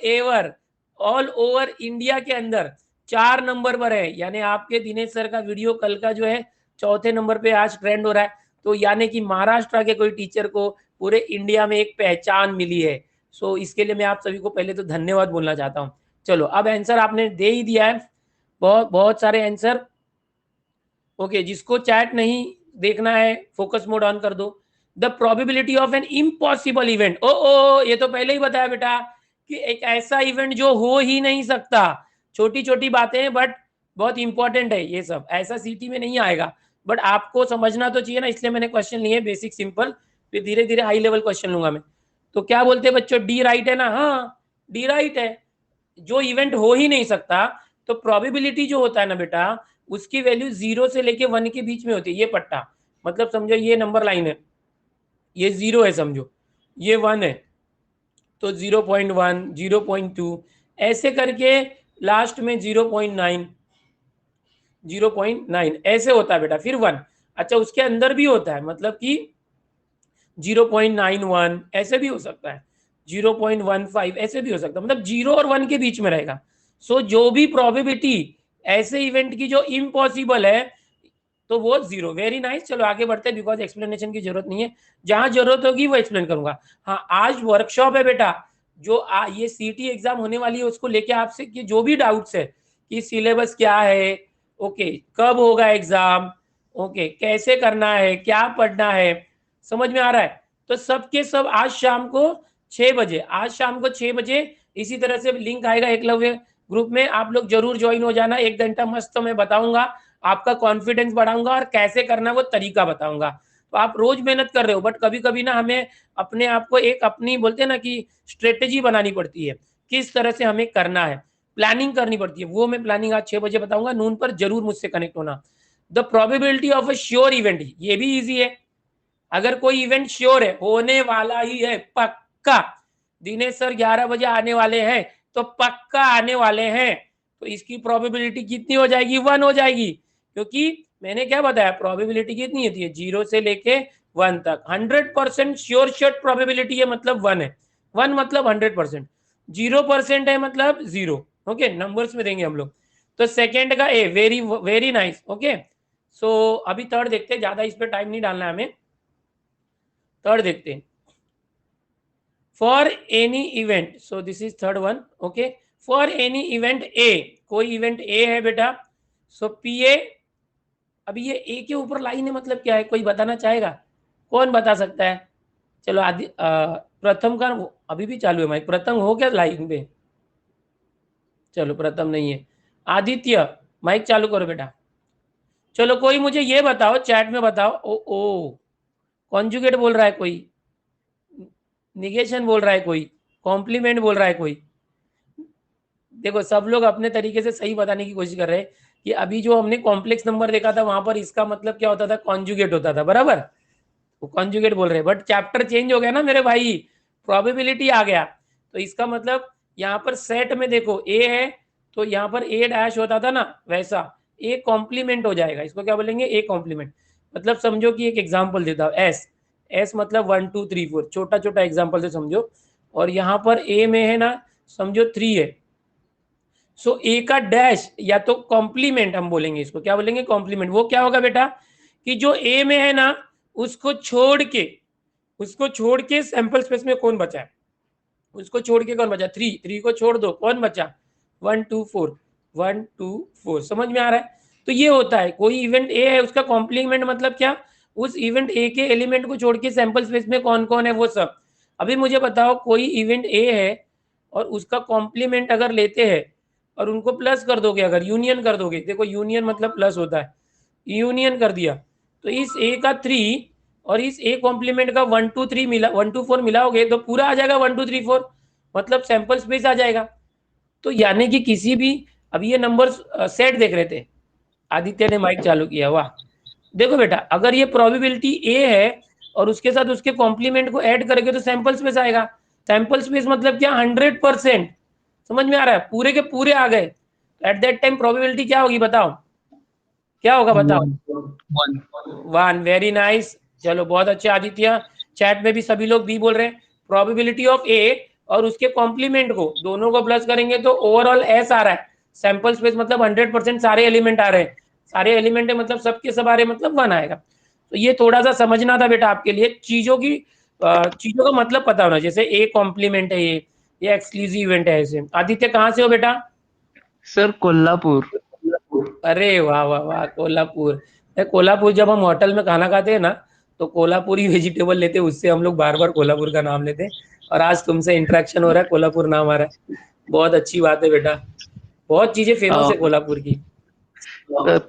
ओवर इंडिया के अंदर 4 नंबर पर है, यानी आपके दिनेश सर का वीडियो कल का जो है 4थे नंबर पे आज ट्रेंड हो रहा है। तो यानी कि महाराष्ट्र के कोई टीचर को पूरे इंडिया में एक पहचान मिली है। सो इसके लिए मैं आप सभी को पहले तो धन्यवाद बोलना चाहता हूँ। चलो, अब आंसर आपने दे ही दिया है, बहुत बहुत सारे आंसर। ओके, जिसको चैट नहीं देखना है, फोकस मोड ऑन कर दो। The probability of an impossible event, ओ ये तो पहले ही बताया बेटा कि एक ऐसा इवेंट जो हो ही नहीं सकता। छोटी छोटी बातें हैं बट बहुत इंपॉर्टेंट है, ये सब ऐसा सीटी में नहीं आएगा, बट आपको समझना तो चाहिए ना, इसलिए मैंने क्वेश्चन लिए बेसिक सिंपल, फिर धीरे धीरे हाई लेवल क्वेश्चन लूंगा मैं। तो क्या बोलते हैं बच्चों, डी राइट है ना? हाँ, डी राइट है। जो इवेंट हो ही नहीं सकता, तो प्रोबेबिलिटी जो होता है ना बेटा, उसकी वैल्यू 0 से लेके 1 के बीच में होती है। ये पट्टा मतलब समझो, ये नंबर लाइन है, ये 0 है समझो, ये 1 है, तो 0.1, 0.2 ऐसे करके लास्ट में 0.9, 0.9 ऐसे होता है बेटा, फिर 1। अच्छा, उसके अंदर भी होता है, मतलब कि 0.91 ऐसे भी हो सकता है, 0.15 ऐसे भी हो सकता है, मतलब 0 और 1 के बीच में रहेगा। सो जो भी प्रोबेबिलिटी ऐसे इवेंट की जो इम्पॉसिबल है, तो वो 0। Very nice. चलो आगे बढ़ते हैं, बिकॉज एक्सप्लेनेशन की जरूरत नहीं है, जहां जरूरत होगी वो एक्सप्लेन करूंगा। हाँ, आज वर्कशॉप है बेटा, जो ये सीटी एग्जाम होने वाली है, उसको लेके आपसे कि जो भी डाउट्स है कि सिलेबस क्या है, ओके, कब होगा एग्जाम, ओके, कैसे करना है, क्या पढ़ना है, समझ में आ रहा है? तो सबके सब आज शाम को 6 बजे, आज शाम को 6 बजे इसी तरह से लिंक आएगा एकलव्य ग्रुप में, आप लोग जरूर ज्वाइन हो जाना। 1 घंटा मस्त मैं बताऊंगा, आपका कॉन्फिडेंस बढ़ाऊंगा और कैसे करना वो तरीका बताऊंगा। तो आप रोज मेहनत कर रहे हो, बट कभी कभी ना हमें अपने आप को एक अपनी बोलते हैं ना कि स्ट्रेटेजी बनानी पड़ती है, किस तरह से हमें करना है, प्लानिंग करनी पड़ती है। वो मैं प्लानिंग आज 6 बजे बताऊंगा, नून पर जरूर मुझसे कनेक्ट होना। The probability of a sure event, ये भी इजी है। अगर कोई इवेंट श्योर है, होने वाला ही है, पक्का, दिनेश सर 11 बजे आने वाले हैं तो पक्का आने वाले हैं, तो इसकी प्रोबेबिलिटी कितनी हो जाएगी? 1 हो जाएगी, क्योंकि मैंने क्या बताया, प्रोबेबिलिटी कितनी होती है 0 से लेके 1 तक। 100% श्योर शॉट प्रोबेबिलिटी है, मतलब 1 है, 1 मतलब 100%, 0% है मतलब 0। ओके, नंबर्स में देंगे हम लोग। तो सेकेंड का ए, वेरी वेरी नाइस। ओके, सो अभी थर्ड देखते हैं, ज्यादा इस पर टाइम नहीं डालना है हमें, थर्ड देखते हैं। For any event, so this is third one. Okay, for any event A, कोई इवेंट ए है बेटा, सो पी ए, अभी ये ए के ऊपर लाइन है, मतलब क्या है, कोई बताना चाहेगा? कौन बता सकता है? चलो आदि प्रथम का अभी भी चालू है माइक, प्रथम हो क्या लाइन पे? चलो प्रथम नहीं है, आदित्य माइक चालू करो बेटा। चलो कोई मुझे ये बताओ, चैट में बताओ। ओ कॉन्जुगेट बोल रहा है कोई, निगेशन बोल रहा है कोई, कॉम्प्लीमेंट बोल रहा है कोई। देखो, सब लोग अपने तरीके से सही बताने की कोशिश कर रहे हैं कि अभी जो हमने कॉम्प्लेक्स नंबर देखा था, वहां पर इसका मतलब क्या होता था, कॉन्जुगेट होता था, बराबर, वो कॉन्जुगेट बोल रहे हैं। बट चैप्टर चेंज हो गया ना मेरे भाई, प्रोबेबिलिटी आ गया, तो इसका मतलब यहाँ पर सेट में देखो ए है, तो यहाँ पर ए डैश होता था ना, वैसा ए कॉम्प्लीमेंट हो जाएगा। इसको क्या बोलेंगे? A complement. मतलब समझो कि एक एग्जाम्पल देता हूँ, एस मतलब 1 2 3 4, छोटा छोटा एग्जाम्पल से समझो, और यहाँ पर ए में है ना, समझो 3 है, सो ए का डैश या तो कॉम्प्लीमेंट हम बोलेंगे, इसको क्या बोलेंगे? कॉम्प्लीमेंट। वो क्या होगा बेटा कि जो ए में है ना, उसको छोड़ के सैंपल स्पेस में कौन बचा है, उसको छोड़ के कौन बचा? 3 को छोड़ दो, कौन बचा? 1 2 4, 1 2 4, समझ में आ रहा है? तो ये होता है, कोई इवेंट ए है उसका कॉम्प्लीमेंट मतलब क्या, उस इवेंट ए के एलिमेंट को छोड़ के सैंपल स्पेस में कौन कौन है वो सब। अभी मुझे बताओ कोई इवेंट ए है और उसका कॉम्प्लीमेंट अगर लेते हैं और उनको प्लस कर दोगे, अगर यूनियन कर दोगे, देखो यूनियन मतलब प्लस होता है, यूनियन कर दिया तो इस ए का 3 और इस ए कॉम्प्लीमेंट का 1 2 3 मिला 1 2 4 मिलाओगे तो पूरा आ जाएगा 1 2 3 4, मतलब सैंपल स्पेस आ जाएगा। तो यानी कि किसी भी, अब ये नंबर सेट देख रहे थे, आदित्य ने माइक चालू किया, वाह। देखो बेटा अगर ये प्रोबेबिलिटी ए है और उसके साथ उसके कॉम्प्लीमेंट को ऐड करेंगे तो सैंपल स्पेस आएगा। सैंपल स्पेस मतलब क्या, 100%। समझ में आ रहा है, पूरे के पूरे आ गए। एट दैट टाइम प्रोबेबिलिटी क्या होगी बताओ, क्या होगा बताओ। 1 1, वेरी नाइस, चलो बहुत अच्छे आदित्य। चैट में भी सभी लोग बी बोल रहे हैं। प्रोबेबिलिटी ऑफ ए और उसके कॉम्प्लीमेंट को दोनों को प्लस करेंगे तो ओवरऑल एस आ रहा है। सैंपल स्पेस मतलब 100% सारे एलिमेंट आ रहे हैं, सारे एलिमेंट है मतलब सबके सब आ रहे हैं, मतलब 1 आएगा। तो ये थोड़ा सा समझना था बेटा आपके लिए, चीजों का मतलब पता होना, जैसे ए कॉम्प्लीमेंट है ये एक्सक्लूसिव इवेंट है ऐसे। आदित्य कहाँ से हो बेटा? सर कोल्हापुर। अरे वाह वाह वाह, कोल्हापुर। कोल्हापुर जब हम होटल में खाना खाते हैं ना तो कोल्हापुरी वेजिटेबल लेते हैं, उससे हम लोग बार बार कोल्हापुर का नाम लेते हैं। और आज तुमसे इंटरेक्शन हो रहा है, कोल्हापुर नाम आ रहा है, बहुत अच्छी बात है बेटा। बहुत चीजें फेमस है कोल्हापुर की।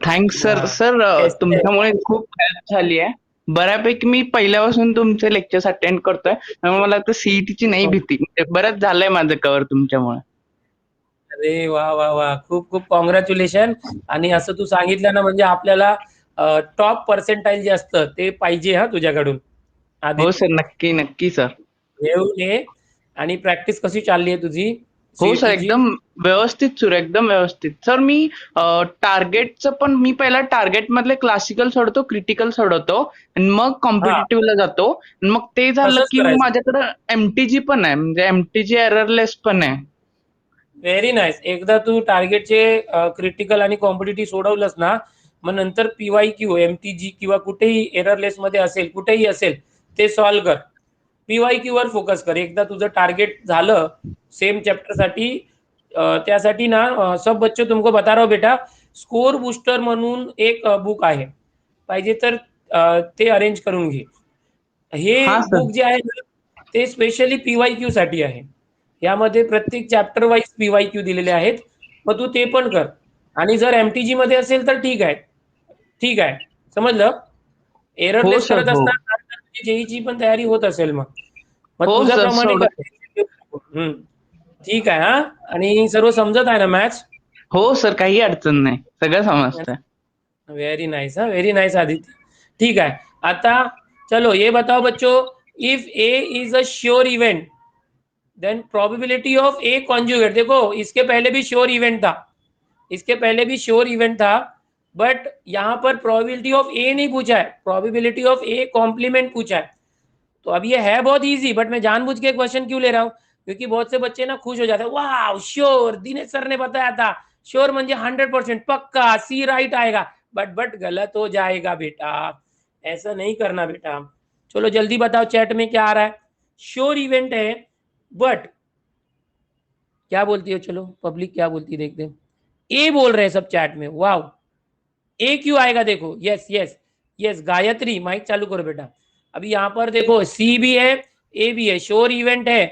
Thanks sir. हाँ, सर कैसे है? तुमच्यामुळे खूप हेल्प झाली आहे. बऱ्यापैकी मी पहिल्यापासून तुमचे लेक्चर्स अटेंड करतोय. त्यामुळे मला आता सीईटीची नाही भीती. म्हणजे बरंच झालंय माझं कव्हर तुमच्यामुळे. अरे वा वा वा, खूप खूप कॉंग्रॅच्युलेशन. आणि असं तू सांगितलं ना म्हणजे आपल्याला टॉप पर्सेंटाईल जे असतं ते पाहिजे हा तुझ्याकडून हो आदित्य. सर. नक्की, नक्की सर. घेऊन ये. आणि प्रॅक्टिस कशी चालली आहे तुझी हो सर. सीईटीची? एकदम व्यवस्थित सुरू आहे. एकदम व्यवस्थित. सर मी टार्गेटचं पण मी पहिला टार्गेट मधले क्लासिकल सोडवतो, क्रिटिकल सोडवतो आणि मग हा, कॉम्पिटिटिव्हला जातो. आणि मग ते झालं तसंच की मग करायचं. माझ्याकडे एमटीजी पण आहे. म्हणजे एमटीजी एररलेस पण आहे. Very nice. एकदा तू टार्गेटचे क्रिटिकल आणि कॉम्पिटिटिव्ह सोडवलंस ना, मग नंतर पीवाय क्यू एमटीजी किंवा कुठेही एररलेस मध्ये असेल, कुठेही असेल, ते सॉल्व्ह कर. पीवाय क्यू वर फोकस कर. एकदा तुझं टार्गेट झालं सेम चॅप्टर साठी, त्यासाठी ना सब बच्चों तुमको बता रहा हूं बेटा, स्कोर बूस्टर म्हणून एक बुक आहे, पाहिजे तर ते अरेंज करून घे. हे हा सर. बुक जे आहे ना ते स्पेशली पीवाय क्यू साठी आहे. यामध्ये प्रत्येक चॅप्टर वाईज पीवाय क्यू दिलेले आहेत, मग तू ते पण कर. आणि जर एमटीजी मध्ये असेल तर ठीक आहे, ठीक आहे, समजलं. हो एररलेस सर. करत हो. असणार जेईची पण तयारी होत असेल मग मग हो तुझ्या सर. प्रमाणे कर. सोडवतो. ठीक आहे हा. आणि सर्व समजत आहे ना मॅथ्स? हो सर. काही अडचण नाही. सगळं समजतंय. वेरी नाइस, हाँ वेरी नाइस आदित्य। ठीक है, आता चलो ये बताओ बच्चों, if A is a sure event then probability of A conjugate. देखो इसके पहले भी श्योर इवेंट था, इसके पहले भी श्योर इवेंट था, बट यहाँ पर प्रोबेबिलिटी ऑफ ए नहीं पूछा है, प्रोबेबिलिटी ऑफ ए कॉम्प्लीमेंट पूछा है। तो अब ये है बहुत इजी, बट मैं जानबूझ के क्वेश्चन क्यों ले रहा हूँ, क्योंकि बहुत से बच्चे ना खुश हो जाते हैं, वाह श्योर, दिनेश सर ने बताया था श्योर म्हणजे 100% पक्का सी राइट आएगा, बट गलत हो जाएगा बेटा, ऐसा नहीं करना बेटा। चलो जल्दी बताओ चैट में क्या आ रहा है। श्योर इवेंट है बट क्या बोलती हो, चलो पब्लिक क्या बोलती है देखते हैं। ए बोल रहे हैं सब चैट में, वाह। ए क्यों आएगा देखो, yes yes yes, Gayatri mic चालू करो बेटा। अभी यहाँ पर देखो सी भी है ए भी है, श्योर इवेंट है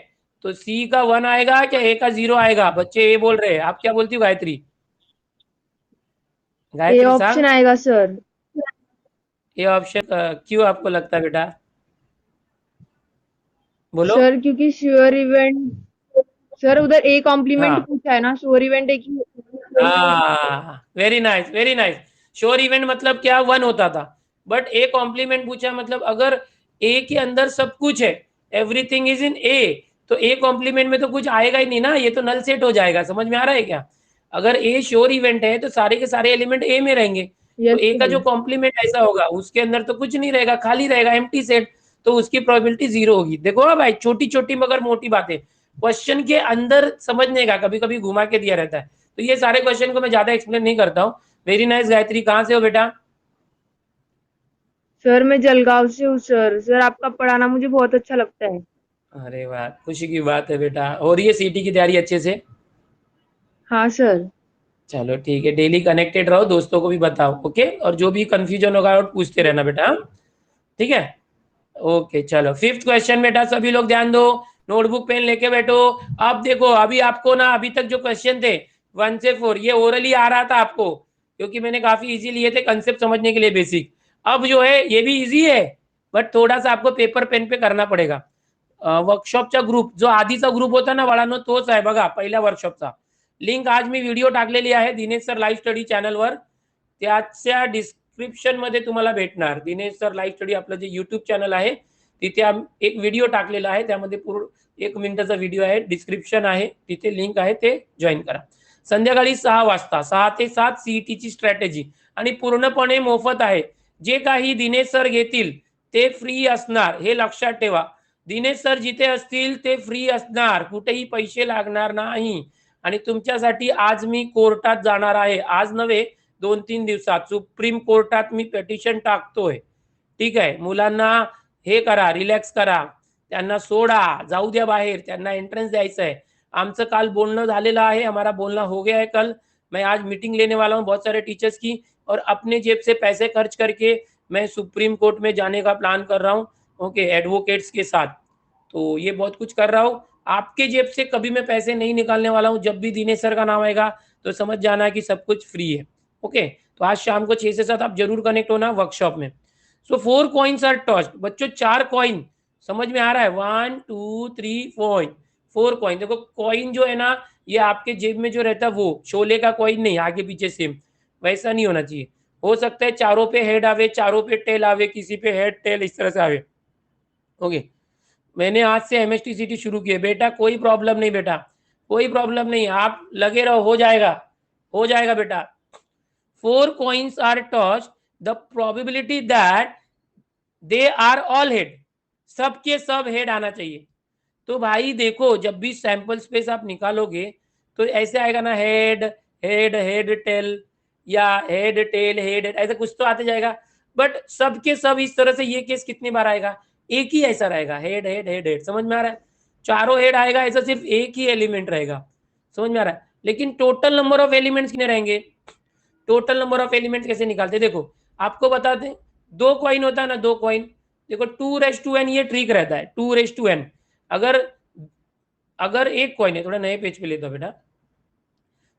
तो सी का 1 आएगा क्या ए का 0 आएगा? बच्चे ए बोल रहे हैं, आप क्या बोलती हो गायत्री? ए गायत्री ऑप्शन सांग, आएगा सर। ए ऑप्शन क्यों आपको लगता है बेटा, बोलो। सर क्योंकि श्योर इवेंट, सर उधर ए कॉम्प्लीमेंट हाँ पूछा है ना, श्योर इवेंट एक ही। हाँ, very nice very nice. Sure event मतलब क्या, 1 होता था, बट ए कॉम्प्लीमेंट पूछा मतलब अगर ए के अंदर सब कुछ है, एवरीथिंग इज इन ए, तो ए कॉम्प्लीमेंट में तो कुछ आएगा ही नहीं ना, ये तो नल सेट हो जाएगा। समझ में आ रहा है क्या? अगर ए श्योर इवेंट है तो सारे के सारे एलिमेंट ए में रहेंगे, तो यस ए का सर। जो कॉम्प्लीमेंट ऐसा होगा उसके अंदर तो कुछ नहीं रहेगा, खाली रहेगा, एम्प्टी सेट, तो उसकी प्रोबेबिलिटी 0 होगी। देखो हाँ भाई, छोटी छोटी मगर मोटी बातें क्वेश्चन के अंदर समझने का, कभी कभी घुमा के दिया रहता है, तो ये सारे क्वेश्चन को मैं ज्यादा एक्सप्लेन नहीं करता हूँ। वेरी नाइस गायत्री, कहाँ से हो बेटा? सर मैं जलगांव से हूँ सर। सर आपका पढ़ाना मुझे बहुत अच्छा लगता है। अरे वाह, खुशी की बात है बेटा। हो रही है सीटी की तैयारी अच्छे से? हाँ सर। चलो ठीक है, डेली कनेक्टेड रहो, दोस्तों को भी बताओ, ओके। और जो भी कंफ्यूजन होगा और पूछते रहना बेटा, हाँ? ठीक है, ओके। चलो 5th क्वेश्चन बेटा, सभी लोग ध्यान दो, नोटबुक पेन लेके बैठो। अब देखो, अभी आपको ना, अभी तक जो क्वेश्चन थे 1 से 4 ये ओरली आ रहा था आपको, क्योंकि मैंने काफी इजी लिए थे कंसेप्ट समझने के लिए, बेसिक। अब जो है ये भी इजी है, बट थोड़ा सा आपको पेपर पेन पे करना पडेगा. वर्कशॉपचा ग्रुप जो आधीचा ग्रुप होता ना बाळांनो, तोच आहे बघा, पहिल्या वर्कशॉपचा लिंक आज मी व्हिडिओ टाकलेली आहे दिनेश सर लाईव्ह स्टडी चॅनलवर, त्याच्या डिस्क्रिप्शन मध्ये तुम्हाला भेटणार. दिनेश सर लाईव्ह स्टडी आपलं जे युट्यूब चॅनल आहे तिथे एक व्हिडिओ टाकलेला आहे, त्यामध्ये पूर्ण 1 मिनिटाचा व्हिडिओ आहे, डिस्क्रिप्शन आहे, तिथे लिंक आहे, ते जॉईन करा. संध्याकाळी 6 वाजता 6 ते 7 सीईटीची स्ट्रॅटेजी, आणि पूर्णपणे मोफत आहे. जे काही दिनेश सर घेतील ते फ्री असणार, हे लक्षात ठेवा. दिनेश सर जिथे असतील ते फ्री असणार, कुठेही पैसे लागणार नाही. आणि तुमच्यासाठी आज मी कोर्टात जाणार आहे, आज नव्हे 2-3 दिवसात सुप्रीम कोर्टात मी पिटिशन टाकतोय. ठीक आहे, मुलांना हे करा, रिलॅक्स करा, त्यांना सोडा, जाऊ द्या बाहेर, त्यांना एंट्रेंस द्यायचं आहे. आमचं काल बोलणं झालेलं आहे, हमारा बोलना हो गया है कल. मैं आज मीटिंग लेने वाला हूँ बहुत सारे टीचर्स की, और अपने जेब से पैसे खर्च करके मैं सुप्रीम कोर्ट में जाने का प्लान कर रहा हूँ, ओके, एडवोकेट्स के साथ. तो ये बहुत कुछ कर रहा हूँ. आपके जेब से कभी मैं पैसे नहीं निकालने वाला हूँ. जब भी दिनेश सर का नाम आएगा तो समझ जाना कि सब कुछ फ्री है, ओके. तो आज शाम को 6 से 7 आप जरूर कनेक्ट होना वर्कशॉप में. सो 4 कॉइन्स आर टॉस्ड. बच्चों 4 कॉइन समझ में आ रहा है, 1 2 3 4 कॉइन. देखो कॉइन जो है ना, ये आपके जेब में जो रहता है वो शोले का कॉइन नहीं, आगे पीछे सेम वैसा नहीं होना चाहिए. हो सकता है चारों पे हेड आवे, चारों पे टेल आवे, किसी पे हेड टेल इस तरह से आवे, ओके. मैंने आज से एमएसटीसीटी शुरू की है बेटा, कोई प्रॉब्लम नहीं बेटा, कोई प्रॉब्लम नहीं, आप लगे रहो, हो जाएगा, हो जाएगा बेटा. 4 coins are tossed, the probability that they are all head, सबके सब हेड आना चाहिए. तो भाई देखो, जब भी सैंपल स्पेस आप निकालोगे तो ऐसे आएगा ना, हेड हेड हेड टेल, या हेड टेल हेड, ऐसा कुछ तो आते जाएगा. बट सबके सब इस तरह से ये केस कितनी बार आएगा, एक ही ऐसा रहेगा, हेड हेड हेड हेड. समझ में आ रहा है, चारों हेड आएगा, ऐसा सिर्फ एक ही एलिमेंट रहेगा. समझ में आ रहा है. लेकिन टोटल नंबर ऑफ एलिमेंट्स कितने रहेंगे, टोटल नंबर ऑफ एलिमेंट्स कैसे निकालते, देखो आपको बताते हैं. 2 कॉइन होता है ना, 2 कॉइन, देखो 2:n ये ट्रिक रहता है, 2:n. अगर एक कॉइन है, थोड़ा नए पेज पे लेता बेटा,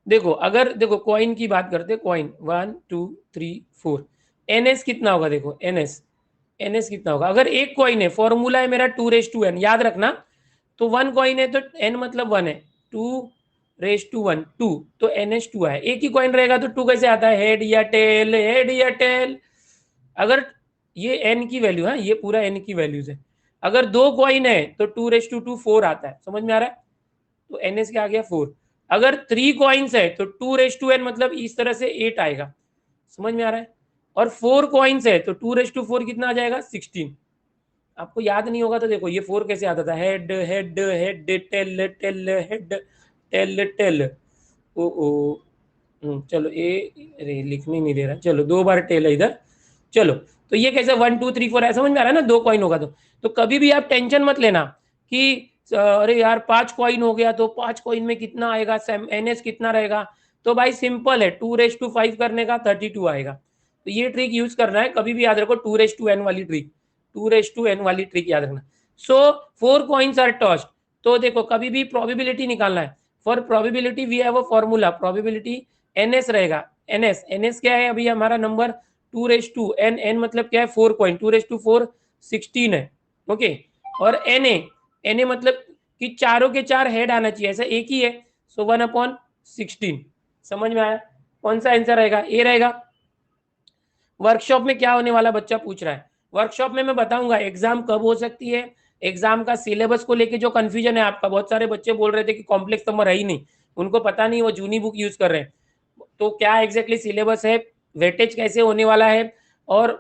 देखो अगर देखो कॉइन की बात करते, कॉइन 1 2 3 4, एनएस कितना होगा, देखो एनएस कितना होगा. अगर एक कॉइन है, फॉर्मूला है मेरा 2:n, याद रखना. तो 1 कॉइन है तो n मतलब 1 है, 2:1 2, तो NS 2 है. एक ही कॉइन रहेगा तो 2 कैसे आता है, हेड या टेल, हेड या टेल. अगर ये n की वैल्यू है, ये पूरा n की वैल्यूज है. अगर 2 कॉइन है तो 2:2 4 आता है. समझ में आ रहा है, तो NS क्या आ गया 4. अगर 3 कॉइन्स है तो 2:n मतलब इस तरह से 8 आएगा. समझ में आ रहा है. और 4 कॉइन्स है तो 2:4 कितना आ जाएगा, 16. आपको याद नहीं होगा तो देखो ये 4 कैसे आता था, head head head tail tail head tail tail. ओ चलो अरे लिखने नहीं दे रहा, चलो 2 बार टेल है इधर. चलो तो ये कैसे 1 2 3 4 है, समझ में आ रहा है ना. 2 कॉइन होगा तो कभी भी आप टेंशन मत लेना कि अरे यार 5 कॉइन हो गया तो 5 कॉइन में कितना आएगा, एनएस कितना रहेगा. तो भाई सिंपल है, 2:5 करने का 32 आएगा. तो ये ट्रिक यूज करना है, कभी भी याद रखो 2:n वाली ट्रिक, 2:n वाली ट्रिक याद रखना. So 4 coins are tossed. तो देखो कभी भी प्रोबेबिलिटी निकालना है. For probability we have a formula, probability n S रहेगा. एनएस क्या है, अभी हमारा नंबर 2:n, n मतलब क्या है 4 कॉइन, 2:4 16 है, ओके. और एनए मतलब कि चारों के 4 हेड आना चाहिए, ऐसा एक ही है, सो 1/16. समझ में आया, कौन सा आंसर रहेगा, ए रहेगा. वर्कशॉप में क्या होने वाला, बच्चा पूछ रहा है. वर्कशॉप में मैं बताऊंगा एग्जाम कब हो सकती है, एग्जाम का सिलेबस को लेके जो कंफ्यूजन है आपका. बहुत सारे बच्चे बोल रहे थे कि कॉम्प्लेक्स नंबर है ही नहीं, उनको पता नहीं, वो जूनी बुक यूज कर रहे हैं. तो क्या एग्जैक्टली सिलेबस है, वेटेज कैसे होने वाला है, और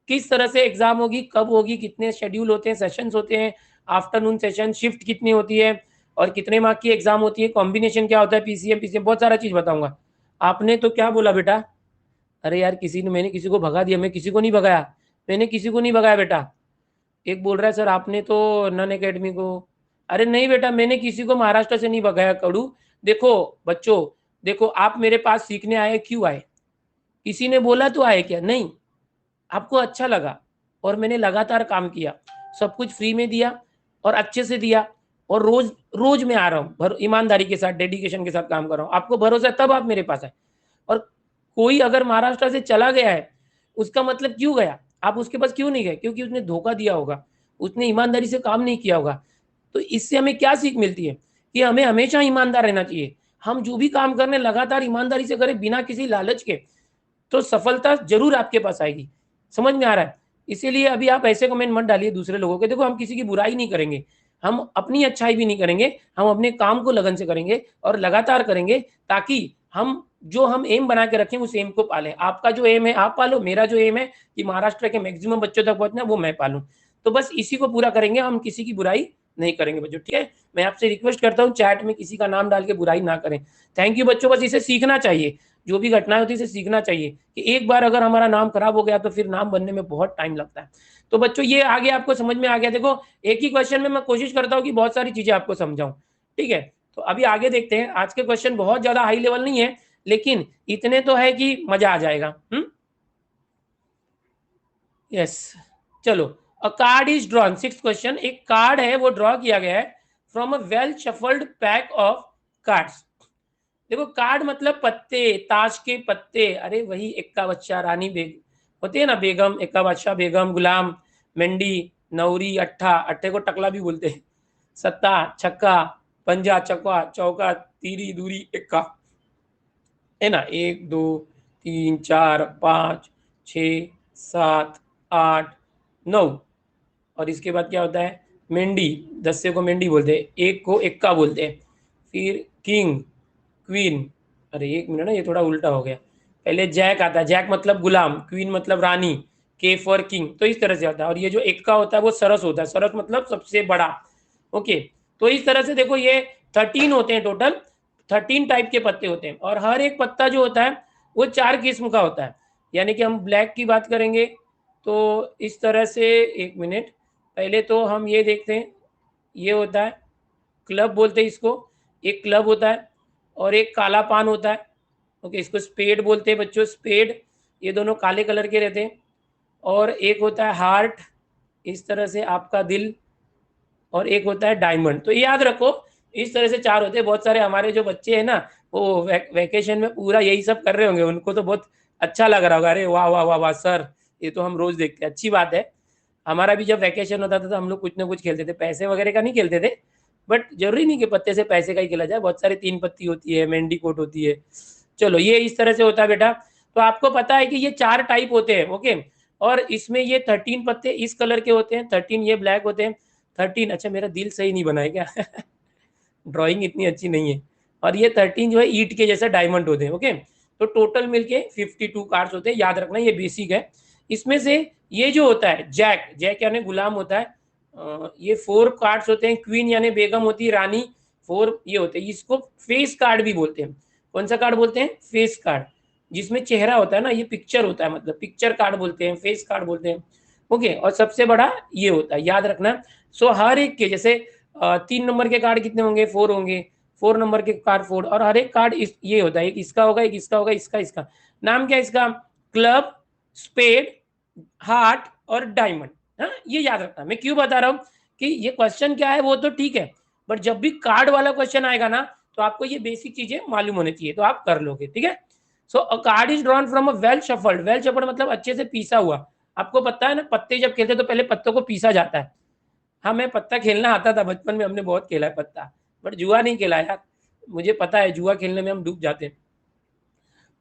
किस तरह से एग्जाम होगी, कब होगी, कितने शेड्यूल होते हैं, सेशंस होते हैं, आफ्टरनून सेशन, शिफ्ट कितनी होती है, और कितने मार्क की एग्जाम होती है, कॉम्बिनेशन क्या होता है, पीसीएम, बहुत सारा चीज बताऊंगा. आपने तो क्या बोला बेटा, अरे यार मैंने किसी को भगा दिया, मैं किसी को नहीं भगाया, मैंने किसी को नहीं भगाया बेटा. एक बोल रहा है सर आपने तो नन एकेडमी को, अरे नहीं बेटा मैंने किसी को महाराष्ट्र से नहीं भगाया. कड़ू देखो बच्चों, देखो आप मेरे पास सीखने आए, क्यों आए? किसी ने बोला तो आए क्या? नहीं, आपको अच्छा लगा और मैंने लगातार काम किया, सब कुछ फ्री में दिया और अच्छे से दिया, और रोज रोज मैं आ रहा हूँ, ईमानदारी के साथ, डेडिकेशन के साथ काम कर रहा हूँ। आपको भरोसा है तब आप मेरे पास आए। और कोई अगर महाराष्ट्र से चला गया है, उसका मतलब क्यों गया? आप उसके पास क्यों नहीं गए? क्योंकि उसने धोखा दिया होगा, उसने ईमानदारी से काम नहीं किया होगा। तो इससे हमें क्या सीख मिलती है कि हमें हमेशा ईमानदार रहना चाहिए। हम जो भी काम करने लगातार ईमानदारी से करें, बिना किसी लालच के, तो सफलता जरूर आपके पास आएगी। समझ में आ रहा है? इसीलिए अभी आप ऐसे कमेंट मत डालिए दूसरे लोगों के। देखो हम किसी की बुराई नहीं करेंगे, हम अपनी अच्छाई भी नहीं करेंगे, हम अपने काम को लगन से करेंगे और लगातार करेंगे, ताकि हम जो हम एम बना के रखें उस एम को पालें। आपका जो एम है आप पालो, मेरा जो एम है कि महाराष्ट्र के मैक्सिमम बच्चों तक पहुंचना, वो मैं पालूं। तो बस इसी को पूरा करेंगे, हम किसी की बुराई नहीं करेंगे बच्चों, ठीक है? मैं आपसे रिक्वेस्ट करता हूँ चैट में किसी का नाम डाल के बुराई ना करें। थैंक यू बच्चों, बस इसे सीखना चाहिए, जो भी घटनाएं होती है इसे सीखना चाहिए कि एक बार अगर हमारा नाम खराब हो गया तो फिर नाम बनने में बहुत टाइम लगता है। तो बच्चों ये आगे आपको समझ में आ गया। देखो एक ही क्वेश्चन में मैं कोशिश करता हूँ कि बहुत सारी चीजें आपको समझाऊं, ठीक है? तो अभी आगे देखते हैं। आज के क्वेश्चन बहुत ज्यादा हाई लेवल नहीं है, लेकिन इतने तो है कि मजा आ जाएगा। यस, चलो। अ card is drawn, 6th question. एक कार्ड है वो ड्रॉ किया गया है from a well shuffled pack of cards. देखो कार्ड मतलब पत्ते, ताश के पत्ते। अरे वही एक्का बच्चा रानी बेग होते हैं ना, बेगम, एक्का बादशाह, बेगम, गुलाम, मंडी, नौरी, अट्ठा, अट्ठे को टकला भी बोलते हैं, सत्ता, छक्का, पंजा, चौका, चौका, तीरी, दूरी, एक्का, है ना? 1 2 3 4 5 6 7 8 9। और इसके बाद क्या होता है? मेंढी, दस्से को मेंढी बोलते हैं, एक को एक्का बोलते हैं। फिर किंग, क्वीन, अरे एक मिनट ना, ये थोड़ा उल्टा हो गया। पहले जैक आता है, जैक मतलब गुलाम, क्वीन मतलब रानी, के फॉर किंग, तो इस तरह से आता है। और ये जो एक्का होता है वो सरस होता है, सरस मतलब सबसे बड़ा। ओके, तो इस तरह से देखो ये 13 होते हैं टोटल, 13 टाइप के पत्ते होते हैं, और हर एक पत्ता जो होता है वो 4 किस्म का होता है। यानी कि हम ब्लैक की बात करेंगे तो इस तरह से, एक मिनट, पहले तो हम ये देखते हैं, ये होता है क्लब बोलते हैं इसको, एक क्लब होता है, और एक काला पान होता है। ओके, इसको स्पेड बोलते हैं बच्चों, स्पेड, ये दोनों काले कलर के रहते हैं। और एक होता है हार्ट, इस तरह से आपका दिल, और एक होता है डायमंड। तो याद रखो इस तरह से 4 होते हैं। बहुत सारे हमारे जो बच्चे हैं ना, वो वैकेशन में पूरा यही सब कर रहे होंगे, उनको तो बहुत अच्छा लग रहा होगा, अरे वाह वाह वाह वाह सर, ये तो हम रोज देखते हैं, अच्छी बात है। हमारा भी जब वैकेशन होता था तो हम लोग कुछ ना कुछ खेलते थे, पैसे वगैरह का नहीं खेलते थे, बट जरूरी नहीं कि पत्ते से पैसे का ही खेला जाए, बहुत सारे 3 पत्ती होती है, मेंढी कोट होती है। चलो ये इस तरह से होता है बेटा। तो आपको पता है कि ये 4 टाइप होते हैं, ओके। और इसमें ये 13 पत्ते इस कलर के होते हैं, 13 ये ब्लैक होते हैं, 13, अच्छा मेरा दिल सही नहीं बना है क्या? ड्राइंग इतनी अच्छी नहीं है। और ये 13 जो है ईट के जैसा डायमंड होते हैं, ओके। तो टोटल मिलके 52 कार्ड्स होते हैं, याद रखना, ये बेसिक है। इसमें से ये जो होता है जैक, जैक यानी गुलाम होता है, ये 4 कार्ड्स होते हैं। क्वीन यानी बेगम होती है, रानी, 4 ये होते हैं। इसको फेस कार्ड भी बोलते हैं। कौन सा कार्ड बोलते हैं? फेस कार्ड, जिसमें चेहरा होता है ना, ये पिक्चर होता है, मतलब पिक्चर कार्ड बोलते हैं, फेस कार्ड बोलते हैं, ओके। और सबसे बड़ा ये होता है, याद रखना। सो हर एक के जैसे 3 नंबर के कार्ड कितने होंगे? 4 होंगे, 4 नंबर के कार्ड 4, और हर एक कार्ड ये होता है, एक इसका होगा, एक इसका होगा, इसका नाम क्या है इसका? क्लब, स्पेड, हार्ट और डायमंड। हाँ, ये याद रखना। मैं क्यों बता रहा हूँ कि ये क्वेश्चन क्या है वो तो ठीक है, बट जब भी कार्ड वाला क्वेश्चन आएगा ना, तो आपको ये बेसिक चीजें मालूम होनी चाहिए, तो आप कर लोगे, ठीक है। So a card is drawn from a well shuffled, well shuffled मतलब अच्छे से पीसा हुआ। आपको पता है ना, पत्ते जब खेलते तो पहले पत्तों को पीसा जाता है। हाँ, मैं पत्ता खेलना आता था बचपन में, हमने बहुत खेला है पत्ता, बट जुआ नहीं खेला यार। मुझे पता है जुआ खेलने में हम डूब जाते हैं,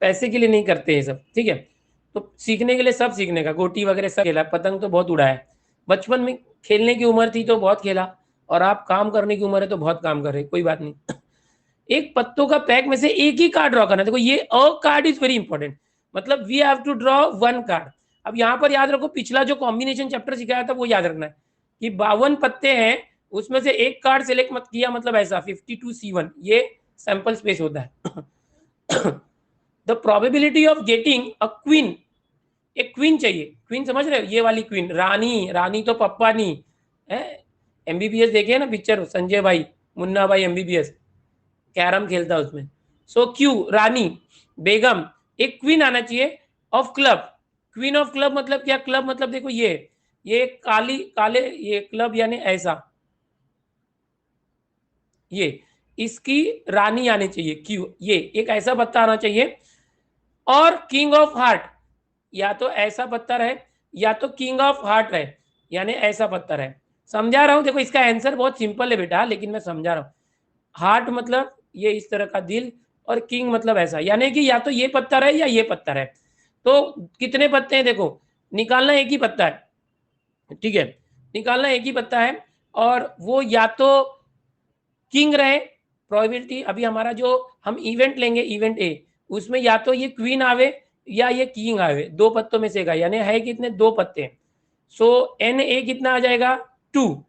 पैसे के लिए नहीं करते ये सब, ठीक है। तो सीखने के लिए सब सीखने का, गोटी वगैरह सब खेला, पतंग तो बहुत उड़ाया है बचपन में। खेलने की उम्र थी तो बहुत खेला, और आप काम करने की उम्र है तो बहुत काम कर रहे, कोई बात नहीं। एक पत्तों का पैक में से एक ही कार्ड ड्रॉ करना। देखो ये a card is very important, मतलब we have to draw 1 card. अब यहाँ पर याद रखो, पिछला जो कॉम्बिनेशन चैप्टर सिखाया था वो याद रखना है कि 52 पत्ते हैं, उसमें से एक कार्ड सिलेक्ट मत किया, मतलब ऐसा 52C1 ये सैंपल स्पेस होता है। The probability of getting a queen, एक क्वीन चाहिए, क्वीन समझ रहे हो, ये वाली क्वीन, रानी, रानी तो पप्पा नहीं है। एमबीबीएस देखे ना पिक्चर, संजय भाई, मुन्ना भाई एमबीबीएस, कैरम खेलता उसमें। सो क्यू रानी, बेगम, एक क्वीन आना चाहिए of club. Queen of club मतलब क्या? क्लब मतलब देखो ये काली काले ये क्लब यानी ऐसा, ये इसकी रानी आनी चाहिए क्यू, ये एक ऐसा पत्ता आना चाहिए। और किंग ऑफ हार्ट, या तो ऐसा पत्थर है या तो किंग ऑफ हार्ट है, यानी ऐसा पत्थर है। समझा रहा हूं, देखो इसका आंसर बहुत सिंपल है बेटा, लेकिन मैं समझा रहा हूं। हार्ट मतलब ये इस तरह का दिल, और किंग मतलब ऐसा, यानी कि या तो ये पत्थर है या ये पत्थर है। तो कितने पत्ते हैं देखो, निकालना एक ही पत्ता है, ठीक है, निकालना एक ही पत्ता है, और वो या तो किंग रहे, प्रोबेबिलिटी अभी हमारा जो हम इवेंट लेंगे इवेंट ए, उसमें या तो ये क्वीन आवे या ये किंग आवे, दो पत्तों में से का, यानी है कितने? दो पत्ते। सो एन ए कितना आ जाएगा? 2।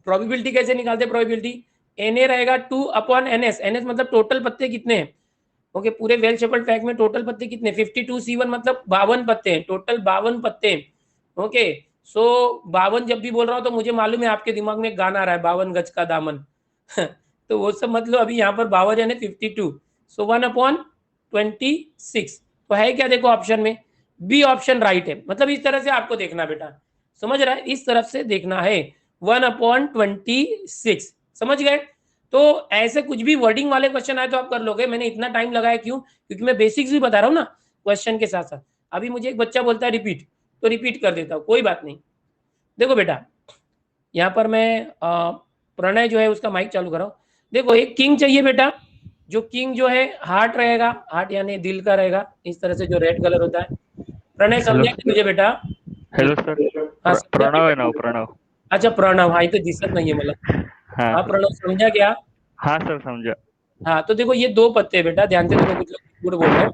प्रोबेबिलिटी कैसे निकालते? प्रोबेबिलिटी एन ए रहेगा 2 upon n S. N S मतलब टोटल पत्ते कितने हैं, ओके, पूरे वेल शेपल्ड पैक में टोटल पत्ते कितने? 52 C1 मतलब 52 पत्ते हैं, टोटल 52 पत्ते हैं, ओके। सो 52 जब भी बोल रहा हूँ तो मुझे मालूम है आपके दिमाग में गाना आ रहा है 52 गज का दामन तो वो सब मतलब अभी यहाँ पर 52 यानी 52, सो 1/26। तो है क्या देखो ऑप्शन में? बी ऑप्शन राइट है। मतलब इस तरह से आपको देखना बेटा, समझ रहा है, इस तरफ से देखना है 1/26, समझ गए? तो ऐसे कुछ भी वर्डिंग वाले क्वेश्चन आए तो आप कर लोगे। मैंने इतना टाइम लगाया क्यों? क्योंकि मैं बेसिक्स भी बता रहा हूँ ना क्वेश्चन के साथ साथ। अभी मुझे एक बच्चा बोलता है रिपीट, तो रिपीट कर देता हूँ, कोई बात नहीं। देखो बेटा, यहाँ पर मैं प्रणय जो है उसका माइक चालू कराऊँ। देखो एक किंग चाहिए बेटा, जो किंग जो है हार्ट रहेगा, हार्ट यानी दिल का रहेगा, इस तरह से जो रेड कलर होता है। प्रणय हेलो समझा कि मुझे बेटा? हेलो सर, हाँ समझा प्रणव आहे बेटा? नाव प्रणव. अच्छा प्रणव, हाँ इथे दिसत नाहीये मला। हाँ हाँ सर. प्रणव समझा क्या? हाँ सर समझा. हाँ तो देखो ये दो पत्ते बेटा, ध्यान से देखो, कुछ लोग झूठ बोल रहे हैं।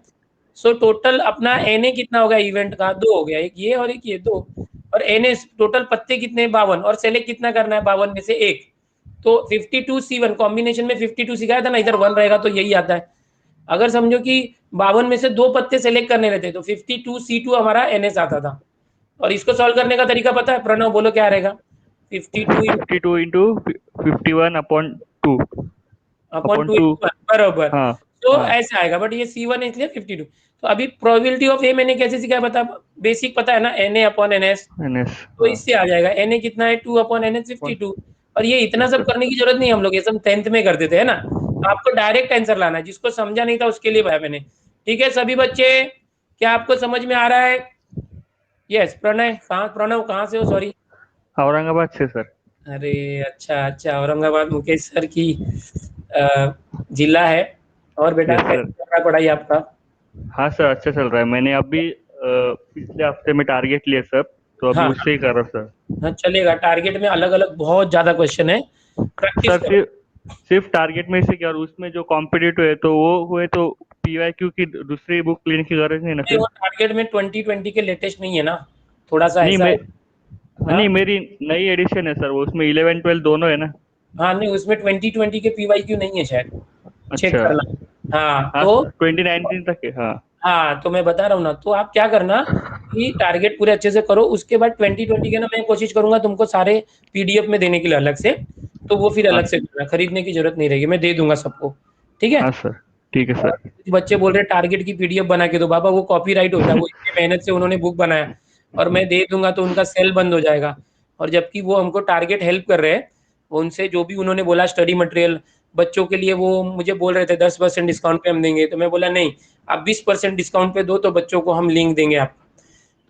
सो टोटल अपना एन ए कितना हो गया इवेंट का? 2 हो गया, एक ये और एक ये, 2। और एन ए टोटल पत्ते कितने? 52, और सेलेक्ट कितना करना है? 52 में से एक। तो 52 C1 कॉम्बिनेशन में 52 सिखाया था ना, इधर 1 रहेगा तो यही आता है। अगर समझो कि 52 में से दो पत्ते सेलेक्ट करने रहते तो 52 C2 हमारा एन एस आता था। और इसको सॉल्व करने का तरीका पता है? प्रणव बोलो क्या रहेगा? 52 52 इंटू 51/2 अपॉन अपॉन 2 टू. बराबर। हाँ तो हाँ. ऐसा आएगा, बट ये C1 है इसलिए 52। तो अभी प्रोबेबिलिटी ऑफ ए मैंने कैसे सिखाया बता? बेसिक पता है ना, Na अपॉन NS, NS. तो हाँ. इससे आ जाएगा। Na कितना है? 2 अपॉन NS 52। और ये इतना सब करने की जरूरत नहीं, हम लोग ये सब 10th में कर देते हैं ना। तो आपको डायरेक्ट आंसर लाना है, जिसको समझा नहीं था उसके लिए बताया मैंने। ठीक है सभी बच्चे, क्या आपको समझ में आ रहा है? यस प्रणय, कहाँ प्रणव कहाँ से हो? सॉरी। औरंगाबाद से सर. अरे अच्छा अच्छा, औरंगाबाद मुकेश सर की जिला है। और बेटा यस कैसे सर. चल रहा है पढ़ाई आपका? हाँ सर, अच्छा चल रहा है. मैंने अभी पिछले हफ्ते में टारगेट लिए सर, तो अभी हाँ उससे ही कर रहा हूँ सर. हाँ चलेगा, टारगेट में अलग अलग बहुत ज्यादा क्वेश्चन है, प्रैक्टिस सर करो। सिर्फ टारगेट में से क्या, और उसमें जो कॉम्पिटिटिव है तो वो हुए तो PYQ की दूसरी बुक लेने की जरूरत नहीं ना नहीं फिर? वो टारगेट में 2020 के लेटेस्ट नहीं है ना, थोड़ा सा नहीं ऐसा मैं है। हाँ नहीं, मेरी नई एडिशन है सर, वो उसमें 11-12 दोनों है ना. हाँ नहीं उसमें 2020 के PYQ नहीं है शायद, चेक अच्छा. करना। हाँ हाँ तो 2019 तक है. हाँ. हाँ तो मैं बता रहा हूँ ना, तो आप क्या करना कि टारगेट पूरे अच्छे से करो, उसके बाद 2020 के ना मैं कोशिश करूंगा तुमको सारे PDF में देने के लिए अलग से, तो वो फिर हाँ. अलग से करना, खरीदने की जरूरत नहीं रहेगी, मैं दे दूंगा सबको। ठीक है? हाँ सर. ठीक है और सर. कुछ बच्चे बोल रहे हैं टारगेट की PDF बना के दो, बाबा वो कॉपीराइट होता है, वो इतनी मेहनत से उन्होंने बुक बनाया और मैं दे दूंगा तो उनका सेल बंद हो जाएगा। और जबकि वो हमको टारगेट हेल्प कर रहे हैं, उनसे जो भी उन्होंने बोला स्टडी मटेरियल बच्चों के लिए, वो मुझे बोल रहे थे 10% डिस्काउंट पे हम देंगे, तो मैं बोला नहीं, आप 20% डिस्काउंट पे दो तो बच्चों को हम लिंक देंगे आपका।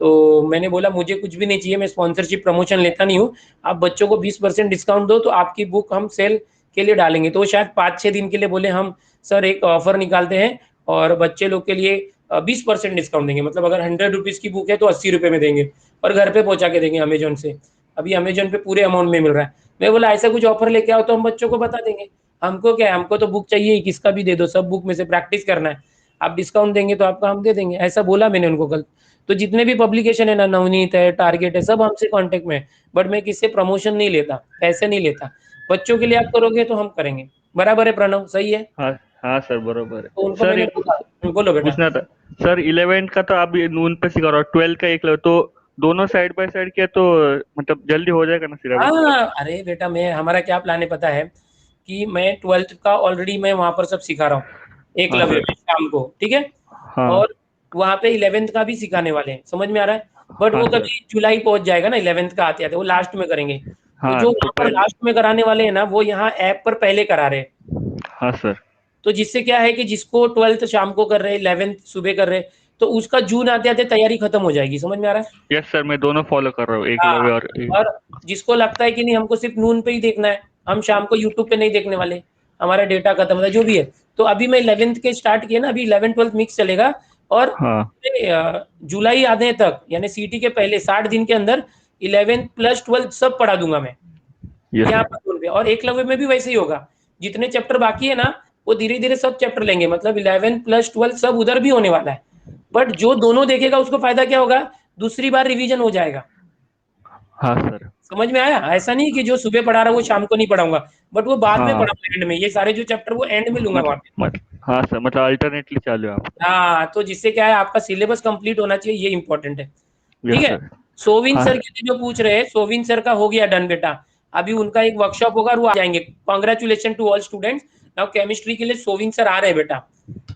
तो मैंने बोला मुझे कुछ भी नहीं चाहिए, मैं स्पॉन्सरशिप प्रमोशन लेता नहीं हूँ, आप बच्चों को 20% डिस्काउंट दो तो आपकी बुक हम सेल के लिए डालेंगे। तो वो शायद 5-6 दिन के लिए बोले हम सर एक ऑफर निकालते हैं और बच्चे लोग के लिए 20% डिस्काउंट देंगे, मतलब अगर 100 रुपीज की बुक है तो 80 रुपए में देंगे और घर पे पहुंचा के देंगे अमेजोन से। अभी अमेजोन पे पूरे अमाउंट में मिल रहा है। मैं बोला ऐसा कुछ ऑफर लेके आओ तो हम बच्चों को बता देंगे, हमको क्या है, हमको तो बुक चाहिए ही, किसका भी दे दो, सब बुक में से प्रैक्टिस करना है, आप डिस्काउंट देंगे तो आपका हम दे देंगे, ऐसा बोला मैंने उनको कल। तो जितने भी पब्लिकेशन है ना, नवनीत है, टारगेट है, सब हमसे कांटेक्ट में है, बट मैं किससे प्रमोशन नहीं लेता, पैसे नहीं लेता, बच्चों के लिए आप करोगे तो हम करेंगे। बराबर है प्रणव? सही है? हाँ हाँ सर, बरोबर तो है उनको सर. मैंने बोला, बोलो बेटा। पूछना था सर, 11 का तो आप नून पे सिखा रहा हो, 12 का एक तो दोनों साइड बाय साइड किया तो मतलब जल्दी हो जाएगा ना सिलेबस? हाँ अरे बेटा, मैं हमारा क्या प्लान है पता है कि मैं 12th का ऑलरेडी मैं वहां पर सब सिखा रहा हूँ, एकलव्य में शाम को, ठीक है। हाँ और वहाँ पे 11th का भी सिखाने वाले हैं, समझ में आ रहा है। बट हाँ वो सर। कभी जुलाई पहुंच जाएगा ना, 11th का आते आते वो लास्ट में करेंगे। तो हाँ जो तो वहाँ पर पहले, लास्ट में कराने वाले हैं ना, वो यहाँ ऐप पर पहले करा रहे हैं। हाँ सर। तो जिससे क्या है कि जिसको 12th शाम को कर रहे हैं, 11th सुबह कर रहे हैं, तो उसका जून आते आते तैयारी खत्म हो जाएगी, समझ में आ रहा है। यस सर, मैं दोनों फॉलो कर रहा हूँ, हाँ, एकलव्य और और जिसको लगता है कि नहीं हमको सिर्फ नून पे ही देखना है, हम शाम को यूट्यूब पे नहीं देखने वाले, हमारा डेटा खत्म होता है, जो भी है, तो अभी मैं 11th के स्टार्ट किए ना, अभी 11th-12th मिक्स चलेगा। और हाँ जुलाई आने तक यानी सीटी के पहले 60 दिन के अंदर 11th प्लस 12th सब पढ़ा दूंगा मैं यस यहाँ सर। पर। और एकलव्य में भी वैसे ही होगा, जितने चैप्टर बाकी है ना, वो धीरे धीरे सब चैप्टर लेंगे, मतलब 11th प्लस 12th सब उधर भी होने वाला है। बट जो दोनों देखेगा उसको फायदा क्या होगा, दूसरी बार रिवीजन हो जाएगा। हाँ सर। समझ में आया। ऐसा नहीं कि जो सुबह पढ़ा रहा है वो शाम को नहीं पढ़ाऊंगा, बट वो बाद में हाँ पढ़ाऊंगा एंड में, ये सारे जो चैप्टर वो एंड में लूंगा वहां पे। हाँ सर, मतलब अल्टरनेटली चालू है आपका। हाँ, तो जिससे क्या है आपका सिलेबस कंप्लीट होना चाहिए, ये इंपॉर्टेंट है, ठीक यस है। सर। सोविन हाँ सर के लिए जो पूछ रहे हैं, सोविन सर का हो गया डन बेटा। अभी उनका एक वर्कशॉप होगा और वो आ जाएंगे। Congratulation to all students. Now chemistry के लिए सोविन सर आ रहे हैं बेटा,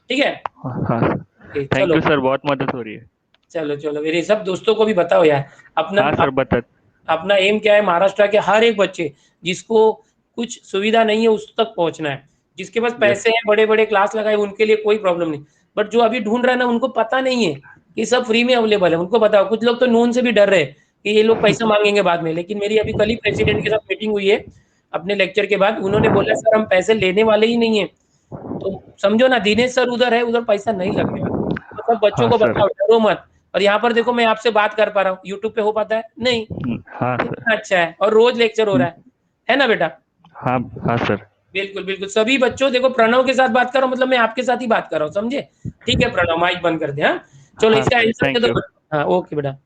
ठीक है। हाँ सर, ओके, थैंक चलो यू सर, बहुत मदद हो रही है। चलो चलो, मेरे सब दोस्तों को भी बताओ यार। अपना हाँ सर, बता। अपना एम क्या है, महाराष्ट्र के हर एक बच्चे जिसको कुछ सुविधा नहीं है उस तक पहुंचना है। जिसके पास यस। पैसे हैं, बड़े बड़े क्लास लगाए, उनके लिए कोई प्रॉब्लम नहीं। बट जो अभी ढूंढ रहा है ना, उनको पता नहीं है कि सब फ्री में अवेलेबल है। उनको बताओ, कुछ लोग तो नून से भी डर रहे हैं कि ये लोग पैसा मांगेंगे बाद में। लेकिन मेरी अभी कल ही प्रेसिडेंट के साथ मीटिंग हुई है अपने लेक्चर के बाद, उन्होंने बोला सर हम पैसे लेने वाले ही नहीं है। तो समझो ना, दिनेश सर उधर है, उधर पैसा नहीं लगने वाला। तो सब बच्चों हाँ को सर। बताओ, डरो मत। और यहाँ पर देखो, मैं आपसे बात कर पा रहा हूँ, यूट्यूब पे हो पाता है नहीं, हाँ सर। कितना अच्छा है। और रोज लेक्चर हो रहा है ना बेटा। हाँ हाँ सर। बिल्कुल बिल्कुल, सभी बच्चों देखो, प्रणव के साथ बात कर रहा हूँ, मतलब मैं आपके साथ ही बात कर रहा हूँ, समझे। ठीक है प्रणव, माइक बंद कर दे। हाँ चलो, हाँ इसका सर, आंसर दे थैंक दो यू। बेटा। हाँ ओके बेटा।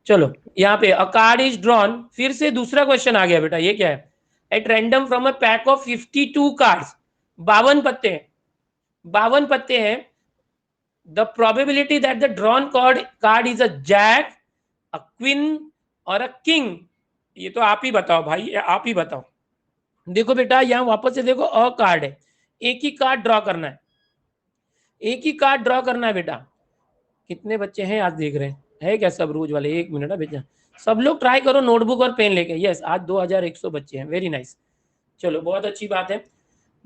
चलो यहाँ पे अ कार्ड इज ड्रॉन, फिर से दूसरा क्वेश्चन आ गया बेटा। ये क्या है, at random from a pack of 52 cards, 52 पत्ते हैं, 52 पत्ते हैं। The probability that the drawn card is a jack, a queen और अ किंग। ये तो आप ही बताओ भाई, ये आप ही बताओ। देखो बेटा, यहाँ वापस से देखो, अ कार्ड है, एक ही कार्ड ड्रॉ करना है, एक ही कार्ड ड्रॉ करना है बेटा। कितने बच्चे हैं आज देख रहे हैं, है क्या सब रोज वाले? एक मिनट बेटा, सब लोग ट्राई करो नोटबुक और पेन लेके। यस, आज 2100 बच्चे हैं, वेरी नाइस। चलो बहुत अच्छी बात है।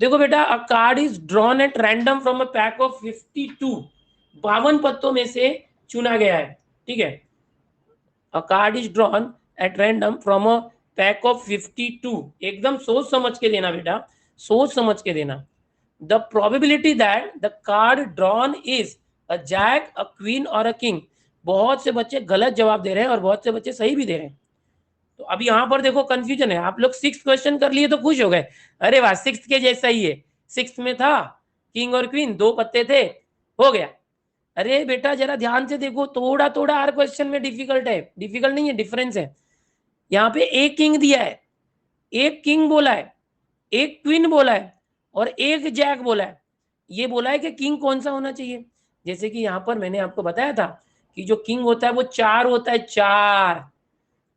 देखो बेटा, अ card is drawn at random from a pack of 52, 52 पत्तों में से चुना गया है, ठीक है। अ card is drawn at random from a pack of 52। एकदम सोच समझ के देना बेटा, सोच समझ के देना। The probability that the card drawn is a jack, a queen और अ किंग। बहुत से बच्चे गलत जवाब दे रहे हैं और बहुत से बच्चे सही भी दे रहे हैं। तो अभी यहाँ पर देखो कंफ्यूजन है। आप लोग 6th क्वेश्चन कर लिए तो खुश हो गए, अरे वाह 6th के जैसा ही है। 6th में था किंग और क्वीन, 2 पत्ते थे, हो गया। अरे बेटा जरा ध्यान से देखो, थोड़ा थोड़ा हर क्वेश्चन में डिफिकल्ट है, डिफिकल्ट नहीं है, डिफरेंस है। यहाँ पे एक किंग दिया है, एक किंग बोला है, एक क्वीन बोला है और एक जैक बोला है। ये बोला है कि किंग कौन सा होना चाहिए। जैसे कि यहाँ पर मैंने आपको बताया था कि जो किंग होता है वो 4 होता है, 4।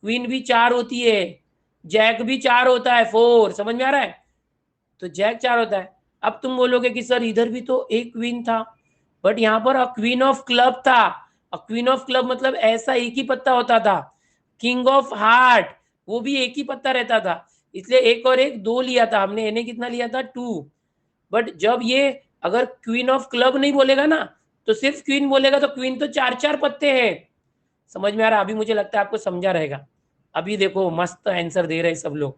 क्वीन भी 4 होती है, जैक भी 4 होता है, 4। समझ में आ रहा है। तो जैक 4 होता है। अब तुम बोलोगे कि सर इधर भी तो एक क्वीन था, बट यहाँ पर अ क्वीन ऑफ क्लब था। अ क्वीन ऑफ क्लब मतलब ऐसा एक ही पत्ता होता था। किंग ऑफ हार्ट वो भी एक ही पत्ता रहता था, इसलिए एक और एक 2 लिया था हमने। एने कितना लिया था, 2। बट जब ये अगर क्वीन ऑफ क्लब नहीं बोलेगा ना, तो सिर्फ क्वीन बोलेगा, तो क्वीन तो 4-4 पत्ते हैं। समझ में आ रहा है। अभी मुझे लगता है आपको समझा रहेगा। अभी देखो मस्त आंसर दे रहे हैं सब लोग।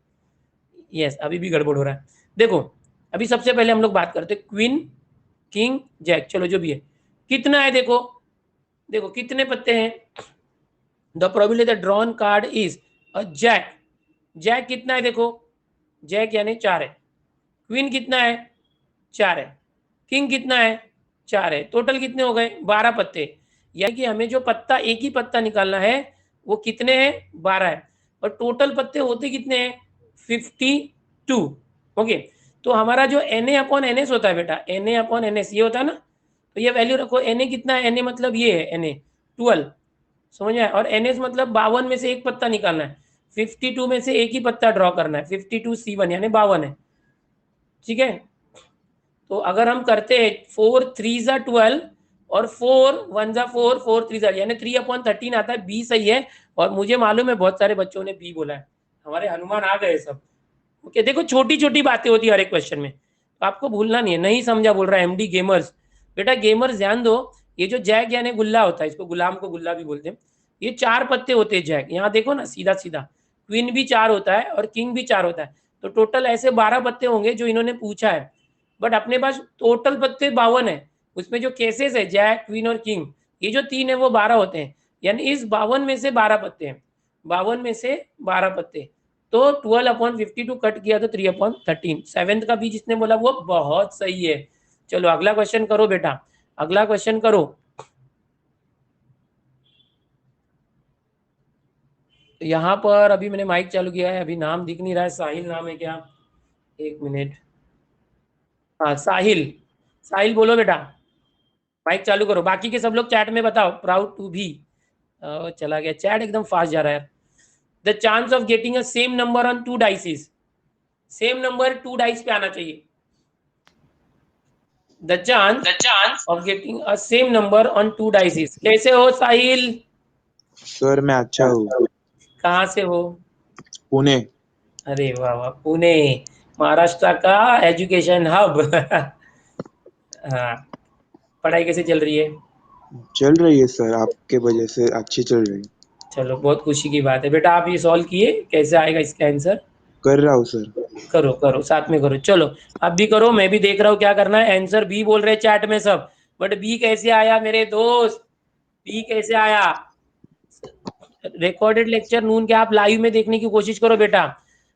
यस, अभी भी गड़बड़ हो रहा है। देखो अभी सबसे पहले हम लोग बात करते हैं क्वीन, किंग, जैक, चलो जो भी है। कितना है देखो, देखो कितने पत्ते हैं। The probability that drawn card is a jack. Jack कितना है देखो, जैक यानी 4 है। क्वीन कितना है, 4 है। किंग कितना है, 4 है। टोटल कितने हो गए, 12 पत्ते। यानी कि हमें जो पत्ता, एक ही पत्ता निकालना है, वो कितने हैं, 12 है। और टोटल पत्ते होते कितने हैं, 52। ओके, तो हमारा जो Na/Ns होता है बेटा, Na/Ns ये होता है ना, तो ये वैल्यू रखो। Na कितना है, Na मतलब ये है, Na 12, समझ में आया। और Ns मतलब 52 में से एक पत्ता निकालना है, 52 में से एक ही पत्ता ड्रॉ करना है, 52 C1 यानी 52 है। ठीक है। तो अगर हम करते हैं 4 3 जा 12 और 4 1 जा 4 4 3 जा, यानी 3/13 आता है। बी सही है। और मुझे मालूम है बहुत सारे बच्चों ने बी बोला है, हमारे हनुमान आ गए सब। ओके, देखो छोटी छोटी बातें होती है हर एक क्वेश्चन में, तो आपको भूलना नहीं है। नहीं समझा बोल रहा है एमडी गेमर्स। बेटा गेमर्स ध्यान दो, ये जो जैक यानी गुल्ला होता है, इसको गुलाम को गुल्ला भी बोलते हैं, ये 4 पत्ते होते हैं जैक। यहाँ देखो ना सीधा सीधा, क्वीन भी 4 होता है और किंग भी 4 होता है, तो टोटल ऐसे 12 पत्ते होंगे जो इन्होंने पूछा है। बट अपने पास टोटल पत्ते 52 है, उसमें जो केसेस है जैक क्वीन और किंग, ये जो 3 है वो 12 होते हैं। यानी इस 52 में से 12 पत्ते हैं, 52 में से 12 पत्ते, तो 12/52 कट किया तो 3/13। 7th का भी जिसने बोला वो बहुत सही है। चलो अगला क्वेश्चन करो बेटा, अगला क्वेश्चन करो। तो यहाँ पर अभी मैंने माइक चालू किया है, अभी नाम दिख नहीं रहा है। साहिल नाम है क्या? एक मिनट। हाँ साहिल, साहिल बोलो बेटा, माइक चालू करो। बाकी के सब लोग चैट में बताओ प्राउड टू बी। चला गया चैट, एकदम फास्ट जा रहा है। The chance of getting a same number on 2 dices, same number 2 dice पे आना चाहिए। The chance of getting a same number on 2 dices. कैसे हो साहिल? सर मैं अच्छा हूँ। कहाँ से हो? पुणे। अरे वाह वाह, पुणे, महाराष्ट्र का एजुकेशन हब। हाँ, पढ़ाई कैसे चल रही है? चल रही है सर, आपके वजह से अच्छी चल रही है। चलो बहुत खुशी की बात है बेटा। आप ये सॉल्व किए, कैसे आएगा इसका आंसर? कर रहा हूँ सर। करो करो, साथ में करो। चलो आप भी करो, मैं भी देख रहा हूँ क्या करना है। आंसर बी बोल रहे चैट में सब, बट बी कैसे आया मेरे दोस्त? बी कैसे आया? रिकॉर्डेड लेक्चर नून के आप लाइव में देखने की कोशिश करो बेटा।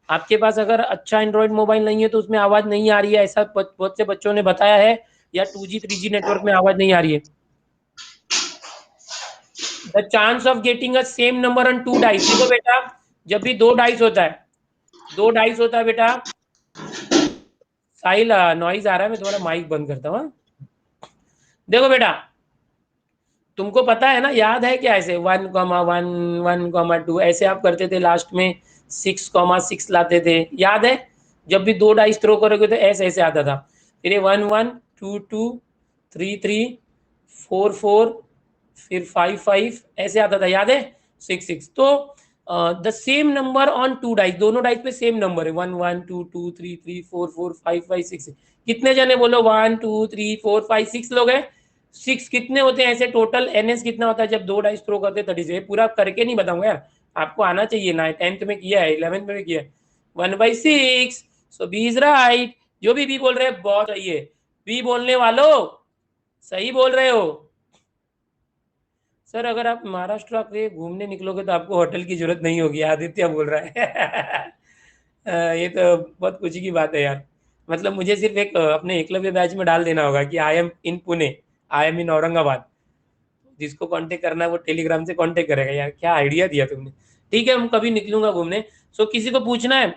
आपके पास अगर अच्छा एंड्रॉइड मोबाइल नहीं है तो उसमें आवाज नहीं आ रही है, ऐसा बहुत से बच्चों ने बताया है, या 2G 3G नेटवर्क में आवाज नहीं आ रही है। The chance of getting a same number on 2 dice. देखो बेटा, जब भी 2 डाइस होता है, 2 डाइस होता है बेटा। साहिल नॉइज आ रहा है, मैं तुम्हारा माइक बंद करता हूँ। देखो बेटा, तुमको पता है ना, याद है क्या? ऐसे 1,1 1,2 ऐसे आप करते थे, लास्ट में 6,6 लाते थे, याद है? जब भी 2 डाइस थ्रो करोगे तो ऐसे ऐसे आता था। फिर ये 1 1 2 2 3 3 4 4, फिर 5 5 ऐसे आता था, याद है? 6 6। तो the same number on 2 dice, दोनों डाइस पे सेम नंबर है, 1 1 2 2 3 3 4 4 5 5 6। कितने जने बोलो? 1 2 3 4 5 6 लोग हैं। 6 कितने होते हैं ऐसे टोटल? एनएस कितना होता है जब 2 डाइस थ्रो करते? 36। पूरा करके नहीं बताऊंगा यार, आपको आना चाहिए ना, 10th में किया है, 11th में भी किया है। 1/6, सो बी इज राइट। जो भी बी बोल रहे हैं बहुत सही है। बी बोलने वालों सही बोल रहे हो। सर अगर आप महाराष्ट्र के घूमने निकलोगे तो आपको होटल की जरूरत नहीं होगी, आदित्य बोल रहा है। ये तो बहुत खुशी की बात है यार। मतलब मुझे सिर्फ एक अपने एकलव्य बैच में डाल देना होगा कि I am in Pune, I am in Aurangabad. जिसको कांटेक्ट करना है वो टेलीग्राम से कांटेक्ट करेगा। यार क्या आइडिया दिया तुमने। ठीक है, हम कभी निकलूंगा घूमने। सो किसी को पूछना है?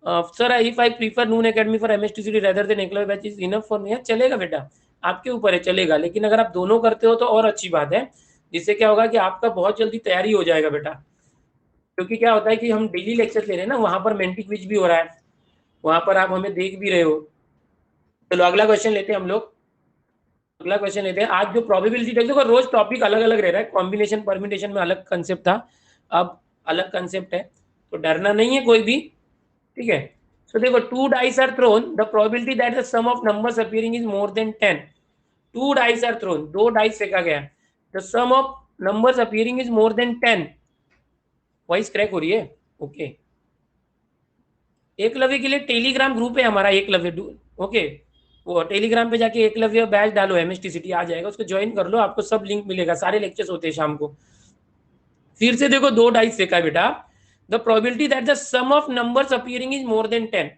Sir if I prefer Noon academy for MSTC rather than Eklavya batch is enough for me. चलेगा बेटा, आपके ऊपर है, चलेगा। लेकिन अगर आप दोनों करते हो तो और अच्छी बात है, जिससे क्या होगा कि आपका बहुत जल्दी तैयारी हो जाएगा बेटा। क्योंकि क्या होता है कि हम डेली लेक्चर ले रहे हैं ना, वहां पर मेंटी क्विज भी हो रहा है, वहां पर आप हमें देख भी रहे हो। चलो अगला क्वेश्चन लेते हैं हम लोग, अगला क्वेश्चन लेते हैं। आज जो प्रोबेबिलिटी टेस्ट, देखो रोज टॉपिक अलग अलग रह रहा है। कॉम्बिनेशन परम्यूटेशन में अलग कंसेप्ट था, अब अलग कंसेप्ट है, तो डरना नहीं है कोई भी। ठीक है। सो देखो, 2 dice are thrown, the probability that the sum of numbers appearing is more than 10। 2 dice are thrown, 2 dice फेंका गया, the sum of numbers appearing is more than 10। Voice crack हो रही है। ओके, एकलव्य के लिए टेलीग्राम ग्रुप है हमारा, Eklavya. Okay, वो टेलीग्राम पे जाके एकलव्य बैच डालो, एमएसटी सिटी आ जाएगा, उसको ज्वाइन कर लो, आपको सब लिंक मिलेगा। सारे लेक्चर्स होते हैं शाम को। फिर से देखो, 2 डाइस फेंका बेटा, the probability that the sum of numbers appearing is more than 10।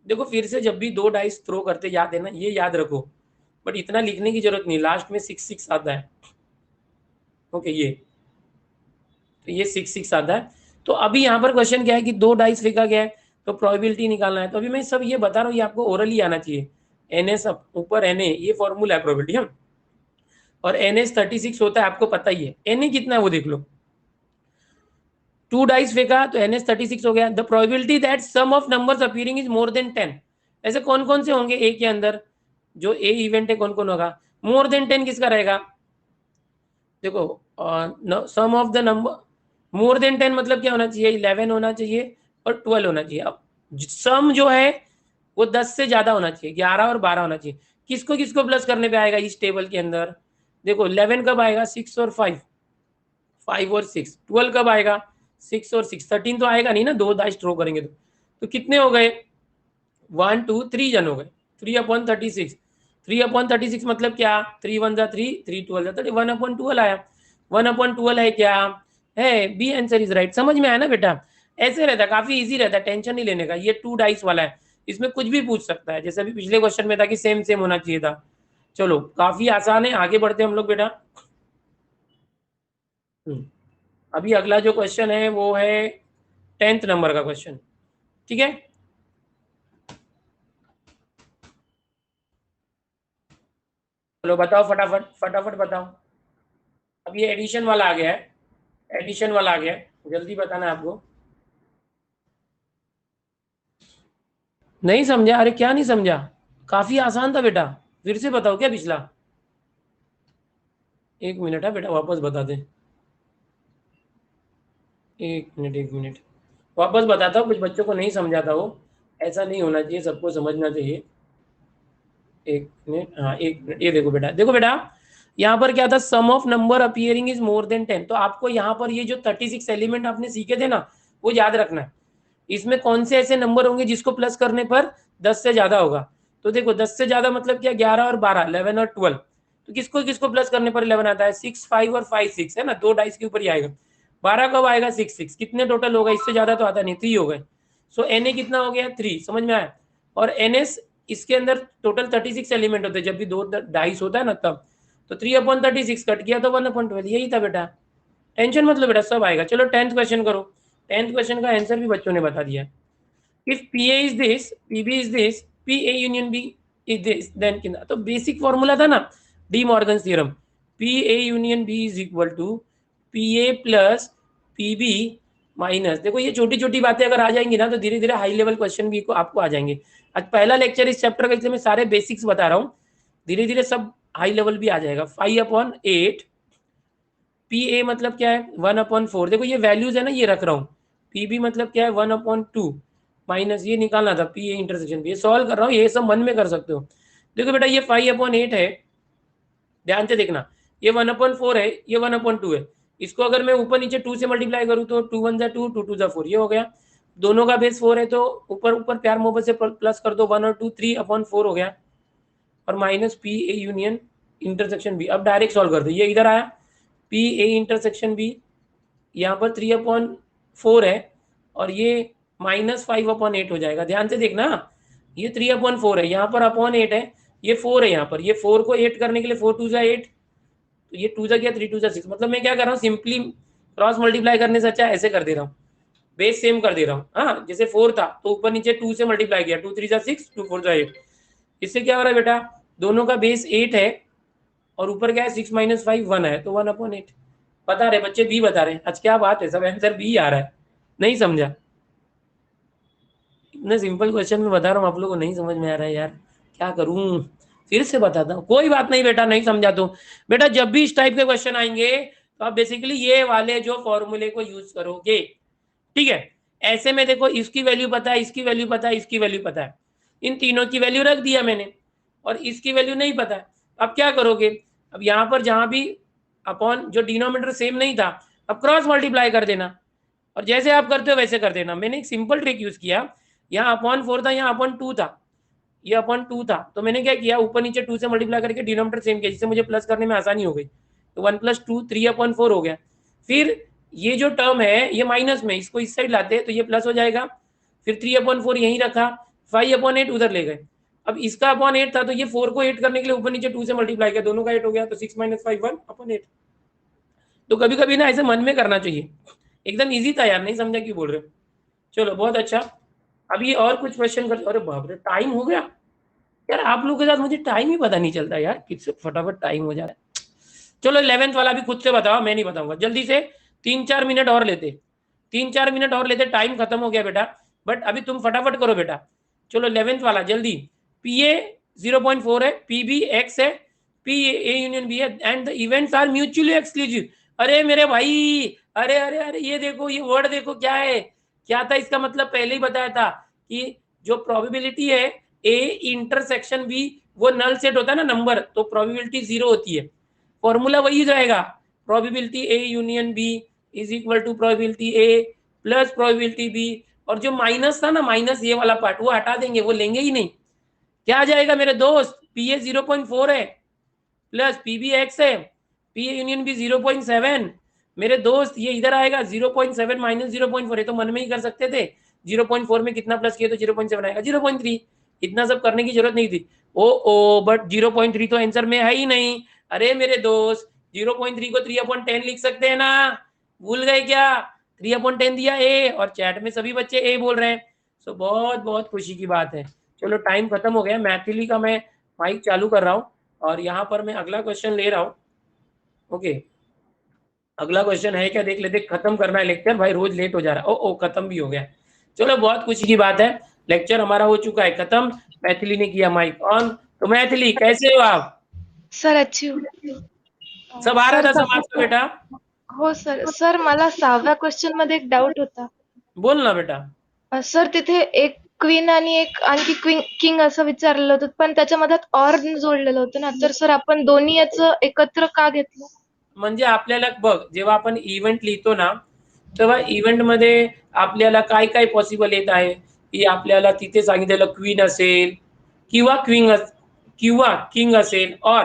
देखो फिर से, जब भी 2 डाइस थ्रो करते, याद है ना, ये याद रखो, बट इतना लिखने की जरूरत नहीं, लास्ट में 6 6 आता है। ओके, ये तो ये 6 6 आता है। तो अभी यहाँ पर क्वेश्चन क्या है कि 2 डाइस फेंका गया है, तो प्रोबेबिलिटी निकालना है। तो अभी मैं सब ये बता रहा हूँ, ये आपको ओरली आना चाहिए। एनएस ऊपर एनए, ये फॉर्मूला है प्रोबेबिलिटी। हम और एनएस 36 होता है, आपको पता ही है। एनए कितना है वो देख लो। 2 डाइस फेंका तो NS36 हो गया। The probability that sum of numbers appearing is more than 10, ऐसे कौन कौन से होंगे ए के अंदर, जो ए इवेंट है कौन कौन होगा, मोर देन 10 किसका रहेगा, देखो sum of the number more than 10 मतलब क्या होना चाहिए, 11 होना चाहिए और 12 होना चाहिए। अब सम जो है वो 10 से ज्यादा होना चाहिए, 11 और 12 होना चाहिए। किसको किसको प्लस करने पे आएगा इस टेबल के अंदर, देखो 11 कब आएगा, 6 और 5, 5 और 6, 12 कब आएगा, 6 और 6, 13 तो आएगा नहीं ना, 2 डाइस ड्रॉ करेंगे तो कितने हो गए, 1 2 3 जन हो गए, 3/36, 3/36 मतलब क्या, 3 1 3, 3 12 30, 1/12 आया, 1/12 है क्या है, बी आंसर इज राइट। समझ में आया ना बेटा, ऐसे रहता है, काफी इजी रहता है, टेंशन नहीं लेने का। ये 2 डाइस वाला है, इसमें कुछ भी पूछ सकता है, जैसे अभी पिछले क्वेश्चन में था कि सेम सेम होना चाहिए था। चलो काफी आसान है, आगे बढ़ते हैं हम लोग बेटा। अभी अगला जो क्वेश्चन है वो है 10th नंबर का क्वेश्चन, ठीक है। चलो बताओ फटाफट फटाफट बताओ। अब ये एडिशन वाला आ गया है, एडिशन वाला आ गया है, जल्दी बताना है आपको। नहीं समझा, अरे क्या नहीं समझा, काफी आसान था बेटा, फिर से बताओ क्या पिछला, 1 मिनट है बेटा, वापस बता दे, 1 मिनट वापस बताता हूँ, कुछ बच्चों को नहीं समझाता हो, ऐसा नहीं होना चाहिए, सबको समझना चाहिए। 1 मिनट, हाँ 1 मिनट, ये देखो बेटा, देखो बेटा यहाँ पर क्या था, sum of number appearing is more than 10, तो आपको यहाँ पर ये जो 36 एलिमेंट आपने सीखे थे ना, वो याद रखना है। इसमें कौन से ऐसे नंबर होंगे जिसको प्लस करने पर 10 से ज्यादा होगा, तो देखो 10 से ज्यादा मतलब क्या, 11 और 12, 11 और 12, तो किसको किसको प्लस करने पर 11 आता है, 6 5 और 5 6 है ना, 2 डाइस के ऊपर ही आएगा। 12 कब आएगा, 6 6, कितने टोटल होगा, इससे ज्यादा तो आता नहीं, 3 हो गए। सो Na कितना हो गया, 3, समझ में आया। और Ns इसके अंदर टोटल 36 एलिमेंट होते हैं, जब भी 2 डाइस होता है ना तब, तो 3/36 कट गया तो 1/12, यही था बेटा, टेंशन मतलब बेटा सब आएगा। चलो 10th क्वेश्चन करो, 10th क्वेश्चन का आंसर भी बच्चों ने बता दिया। If PA is this, PB is this, PA union B is this, then कितना, तो बेसिक फॉर्मूला था ना de Morgan theorem, PA union B is equal to PA plus PB minus, देखो ये छोटी छोटी बातें अगर आ जाएंगी ना तो धीरे धीरे हाई लेवल क्वेश्चन भी आपको आ जाएंगे। आज पहला लेक्चर इस चैप्टर का, इसलिए मैं सारे बेसिक्स बता रहा हूँ, धीरे धीरे सब हाई लेवल भी आ जाएगा। 5/8, PA मतलब क्या है, 1/4, देखो ये वैल्यूज है ना, ये रख रहा हूँ। PB मतलब क्या है, 1/2 माइनस, ये निकालना था PA इंटरसेक्शन भी, ये सॉल्व कर रहा हूँ, ये सब मन में कर सकते हो। देखो बेटा ये 5/8 है, ध्यान से देखना, ये 1/4 है, ये 1/2 है, इसको अगर मैं ऊपर नीचे 2 से मल्टीप्लाई करूँ तो 2 1 2, 2 2 4, ये हो गया। दोनों का बेस 4 है तो ऊपर ऊपर प्यार मोहब्बत से प्लस कर दो, 1 और 2, 3/4 हो गया, और minus PA union intersection B। अब डायरेक्ट सॉल्व कर दो, ये इधर आया, PA इंटरसेक्शन B यहाँ पर 3/4 है, और ये माइनस 5/8 हो जाएगा। ध्यान से देखना, ये 3/4 है, यहाँ पर अपॉन 8 है, ये 4 है यहाँ पर, ये 4 को 8 करने के लिए 4 2 8, तो ये 2 क्या, 3 2 6, मतलब मैं क्या कर रहा हूँ, सिंपली क्रॉस मल्टीप्लाई करने से अच्छा ऐसे कर दे रहा हूँ, बेस सेम कर दे रहा हूँ। हाँ जैसे 4 था तो ऊपर नीचे 2 से मल्टीप्लाई किया, 2 3 6, 2 4 8, इससे क्या हो रहा है बेटा, दोनों का बेस 8 है और ऊपर क्या है, 6 - 5 1 है, तो 1/8 बता रहे बच्चे, बी बता रहे। आज क्या बात है, सब आंसर बी आ रहा है, नहीं समझा, इतने सिंपल क्वेश्चन में बता रहा हूँ, आप लोगों को नहीं समझ में आ रहा है यार, क्या करूं, फिर से बताता हूँ, कोई बात नहीं बेटा, नहीं समझा तो बेटा जब भी इस टाइप के क्वेश्चन आएंगे तो आप बेसिकली ये वाले जो फॉर्मूले को यूज करोगे, ठीक है। ऐसे में देखो इसकी वैल्यू पता है, इसकी वैल्यू पता है, इसकी वैल्यू पता है, इन तीनों की वैल्यू रख दिया मैंने, और इसकी वैल्यू नहीं पता है। अब क्या करोगे, अब यहाँ पर जहां भी अपॉन जो डिनोमिनेटर सेम नहीं था, अब क्रॉस मल्टीप्लाई कर देना, और जैसे आप करते हो वैसे कर देना। मैंने एक सिंपल ट्रिक यूज किया, यहाँ अपॉन 4 था, यहाँ अपॉन 2 था, ये अपॉन 2 था, तो मैंने क्या किया, ऊपर नीचे 2 से मल्टीप्लाई करके डिनोमिनेटर सेम किया, जिससे मुझे प्लस करने में आसानी हो गई, तो 1 + 2 3/4 हो गया। फिर ये जो टर्म है ये माइनस में, इसको इस साइड लाते तो ये प्लस हो जाएगा, फिर 3/4 यहीं रखा, 5/8 उधर ले गए। अब इसका अपॉन 8 था तो ये 4 को 8 करने के लिए ऊपर नीचे 2 से मल्टीप्लाई किया, दोनों का 8 हो गया, तो 6 - 5 1/8। तो कभी कभी ना ऐसे मन में करना चाहिए, एकदम इजी था यार, नहीं समझा क्यों बोल रहे हो। चलो बहुत अच्छा, अभी और कुछ क्वेश्चन कर, अरे बाप रे टाइम हो गया यार, आप लोगों के साथ मुझे टाइम ही पता नहीं चलता यार, किससे फटाफट टाइम हो जा रहा है। चलो 11th वाला भी खुद से बताओ, मैं नहीं बताऊंगा, जल्दी से 3 4 मिनट और लेते, 3-4 मिनट और लेते, टाइम खत्म हो गया बेटा, बट अभी तुम फटाफट करो बेटा। चलो 11th वाला जल्दी। PA 0.4 है, PB X है, PA यूनियन B है, and the events are mutually exclusive. अरे मेरे भाई, अरे अरे अरे ये देखो, ये वर्ड देखो क्या है, क्या था इसका मतलब, पहले ही बताया था कि जो प्रोबेबिलिटी है A इंटरसेक्शन B, वो नल सेट होता है ना नंबर, तो प्रोबेबिलिटी 0 होती है। फॉर्मूला वही जाएगा, probability A union B is equal to probability A plus probability B, और जो माइनस था ना, माइनस ये वाला पार्ट, वो हटा देंगे, वो लेंगे ही नहीं। क्या आ जाएगा मेरे दोस्त, PA 0.4 है प्लस PB X है, PA यूनियन B 0.7 मेरे दोस्त, ये इधर आएगा 0.7 माइनस 0.4, है तो मन में ही कर सकते थे, 0.4 में कितना प्लस किया तो 0.7 आएगा, 0.3, इतना सब करने की जरूरत नहीं थी। ओ बट 0.3 तो आंसर में है ही नहीं। अरे मेरे दोस्त 0.3 को 3/10 लिख सकते हैं ना, भूल गए क्या? 3/10 दिया A, और चैट में सभी बच्चे A बोल रहे हैं, सो बहुत बहुत खुशी की बात है। चलो टाइम खत्म हो गया, मैथिली का मैं माइक चालू कर रहा हूँ, और यहाँ पर मैं अगला क्वेश्चन ले रहा हूँ। ओके, अगला क्वेश्चन है क्या, देख लेते, खत्म करना है लेक्चर भाई, रोज लेट हो जा रहा है। ओ खत्म भी हो गया, चलो बहुत खुशी की बात है, लेक्चर हमारा हो चुका है खत्म। मैथिली ने किया माइक ऑन, तो मैथिली कैसे हो आप? सर अच्छी हूँ। सब आ रहा था सर समाज का बेटा? हो सर. सर मला 6व्या क्वेश्चन मध्ये एक डाऊट होता. बोल ना बेटा। सर तिथे एक क्वीन आणि एक आणखी किंग असं विचारलेलं होतं, पण त्याच्या मधात ऑर जोडलेलं होतं ना, तर सर आपण दोन्ही याचं एकत्र का घेतलं? म्हणजे आपल्याला बघ, जेव्हा आपण इव्हेंट लिहितो ना, तेव्हा इव्हेंट मध्ये आपल्याला काय काय पॉसिबल येत आहे, की आपल्याला तिथे सांगितलेलं क्वीन असेल किंवा किंग असेल, और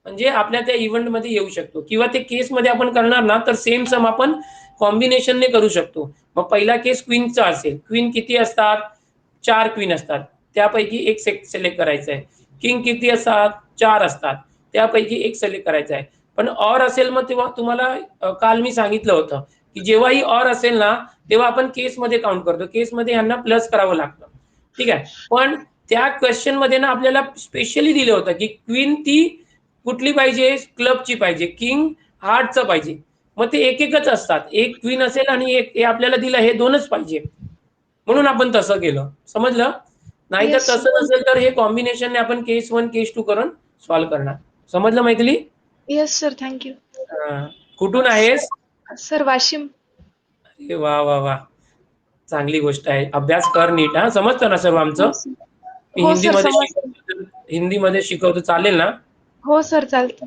म्हणजे आपल्या त्या इव्हेंट मध्ये येऊ शकतो, किंवा ते केस मध्ये आपण करणार ना, तर सेम सम आपण कॉम्बिनेशनने करू शकतो। मग पहिला केस क्वीनचा असेल, क्वीन किती असतात? 4 क्वीन असतात, त्यापैकी एक सिलेक्ट करायचं आहे। किंग किती असतात? 4 असतात, त्यापैकी एक सिलेक्ट करायचं आहे। पण और असेल, मग तेव्हा तुम्हाला काल मी सांगितलं होतं की जेव्हाही और असेल ना, तेव्हा आपण केस मध्ये काउंट करतो, केस मध्ये यांना प्लस करावं लागतं, ठीक आहे। पण त्या क्वेश्चन मध्ये ना आपल्याला स्पेशली दिलं होतं की क्वीन ती कुठली पाहिजे, क्लबची पाहिजे, किंग हार्टचं पाहिजे, मग ते एक एकच असतात, एक क्वीन असेल आणि एक हे आपल्याला दिलं, हे दोनच पाहिजे, म्हणून आपण तसं केलं, समजलं? नाहीतर Yes, तसं नसेल तर हे कॉम्बिनेशनने आपण केस 1 केस 2 करून सॉल्व्ह करणार, समजलं मैथिली? Yes sir, thank you. कुठून आहेस? सर वाशिम. अरे वा वा वा, चांगली गोष्ट आहे, अभ्यास कर नीट, हा समजतं ना सर्व आमचं? मी हो सर, समजतं. हिंदीमध्ये शिकवतो, चालेल ना? हो सर, चालतं.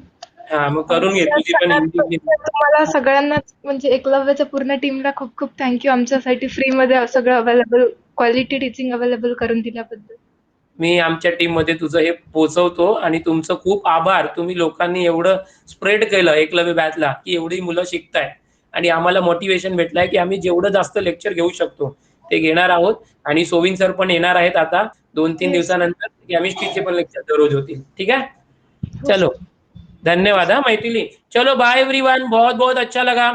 हा, मग करून घे तुझी पण हिंदी। तुम्हाला सगळ्यांनाच, म्हणजे एकलव्याच्या पूर्ण टीमला खूप खूप थँक्यू, आमच्यासाठी फ्री मध्ये सगळं अवेलेबल, क्वालिटी टीचिंग अवेलेबल करून दिल्याबद्दल. मी आमच्या टीम मध्ये तुझं हे पोहोचवतो, आणि तुमचं खूप आभार, तुम्ही लोकांनी एवढं स्प्रेड केलं एकलव्य बॅचला, की एवढी मुलं शिकताय, आणि आम्हाला मोटिवेशन भेटलंय की आम्ही जेवढं जास्त लेक्चर घेऊ शकतो ते घेणार आहोत। आणि सोविन सर पण येणार आहेत आता 2-3 दिवसानंतर, केमिस्ट्रीचे पण लेक्चर दररोज होतील, ठीक है? चलो धन्यवाद, हाँ मैथिली, चलो बाय एवरीवन, बहुत बहुत अच्छा लगा,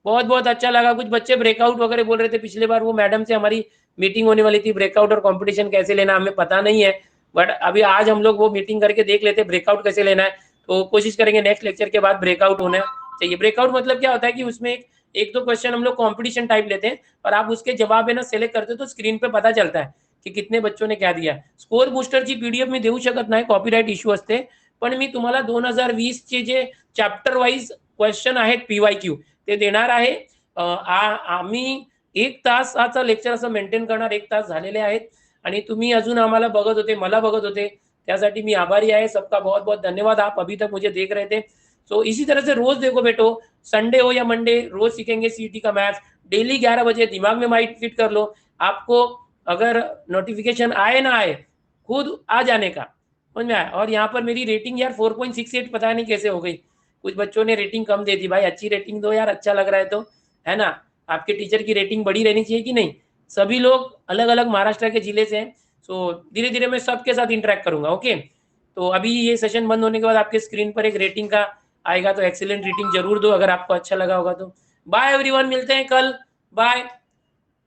बहुत बहुत अच्छा लगा। कुछ बच्चे ब्रेकआउट वगैरह बोल रहे थे, पिछले बार वो मैडम से हमारी मीटिंग होने वाली थी, ब्रेकआउट और कंपटीशन कैसे लेना हमें पता नहीं है, बट अभी आज हम लोग वो मीटिंग करके देख लेते ब्रेकआउट कैसे लेना है, तो कोशिश करेंगे नेक्स्ट लेक्चर के बाद ब्रेकआउट होना चाहिए। ब्रेकआउट मतलब क्या होता है कि उसमें एक दो क्वेश्चन हम लोग कॉम्पिटिशन टाइप लेते हैं, और आप उसके जवाब है ना सिलेक्ट करते हो, तो स्क्रीन पे पता चलता है की कितने बच्चों ने क्या दिया। स्कोर बूस्टरची पीडीएफ मी देऊ शकत नाही, कॉपीराइट इश्यू असते, पण मी तुम्हाला 2020 चे जे चॅप्टर वाईज क्वेश्चन आहेत पीवायक्यू ते देणार आहे। आम्ही 1 तासाचं लेक्चर असं मेंटेन करणार, 1 तास झालेले आहेत, आणि तुम्ही अजून आम्हाला बघत होते, मला बघत होते, त्यासाठी मी आभारी आहे। सबका बहुत बहुत धन्यवाद, आप अभी तक मुझे देख रहे थे। सो इसी तरह से रोज देखो बेटो, संडे हो या मंडे, रोज सीखेंगे सीईटी का मैथ्स, डेली 11 बजे, दिमाग में माइंड फिट कर लो। आपको अगर नोटिफिकेशन आए ना आए, खुद आ जाने का, समझ में आया? और यहाँ पर मेरी रेटिंग यार 4.68 पता नहीं कैसे हो गई, कुछ बच्चों ने रेटिंग कम दे दी, भाई अच्छी रेटिंग दो यार, अच्छा लग रहा है तो, है ना? आपके टीचर की रेटिंग बड़ी रहनी चाहिए कि नहीं? सभी लोग अलग अलग महाराष्ट्र के जिले से हैं, सो धीरे धीरे मैं सबके साथ इंटरेक्ट करूंगा, ओके? तो अभी ये सेशन बंद होने के बाद आपके स्क्रीन पर एक रेटिंग का आएगा, तो एक्सीलेंट रेटिंग जरूर दो अगर आपको अच्छा लगा होगा तो। बाय एवरीवन, मिलते हैं कल, बाय।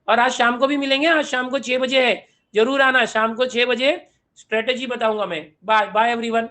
और आज शाम को भी मिलेंगे, आज शाम को 6 बजे है, जरूर आना, शाम को 6 बजे स्ट्रेटेजी बताऊंगा मैं। Bye bye everyone.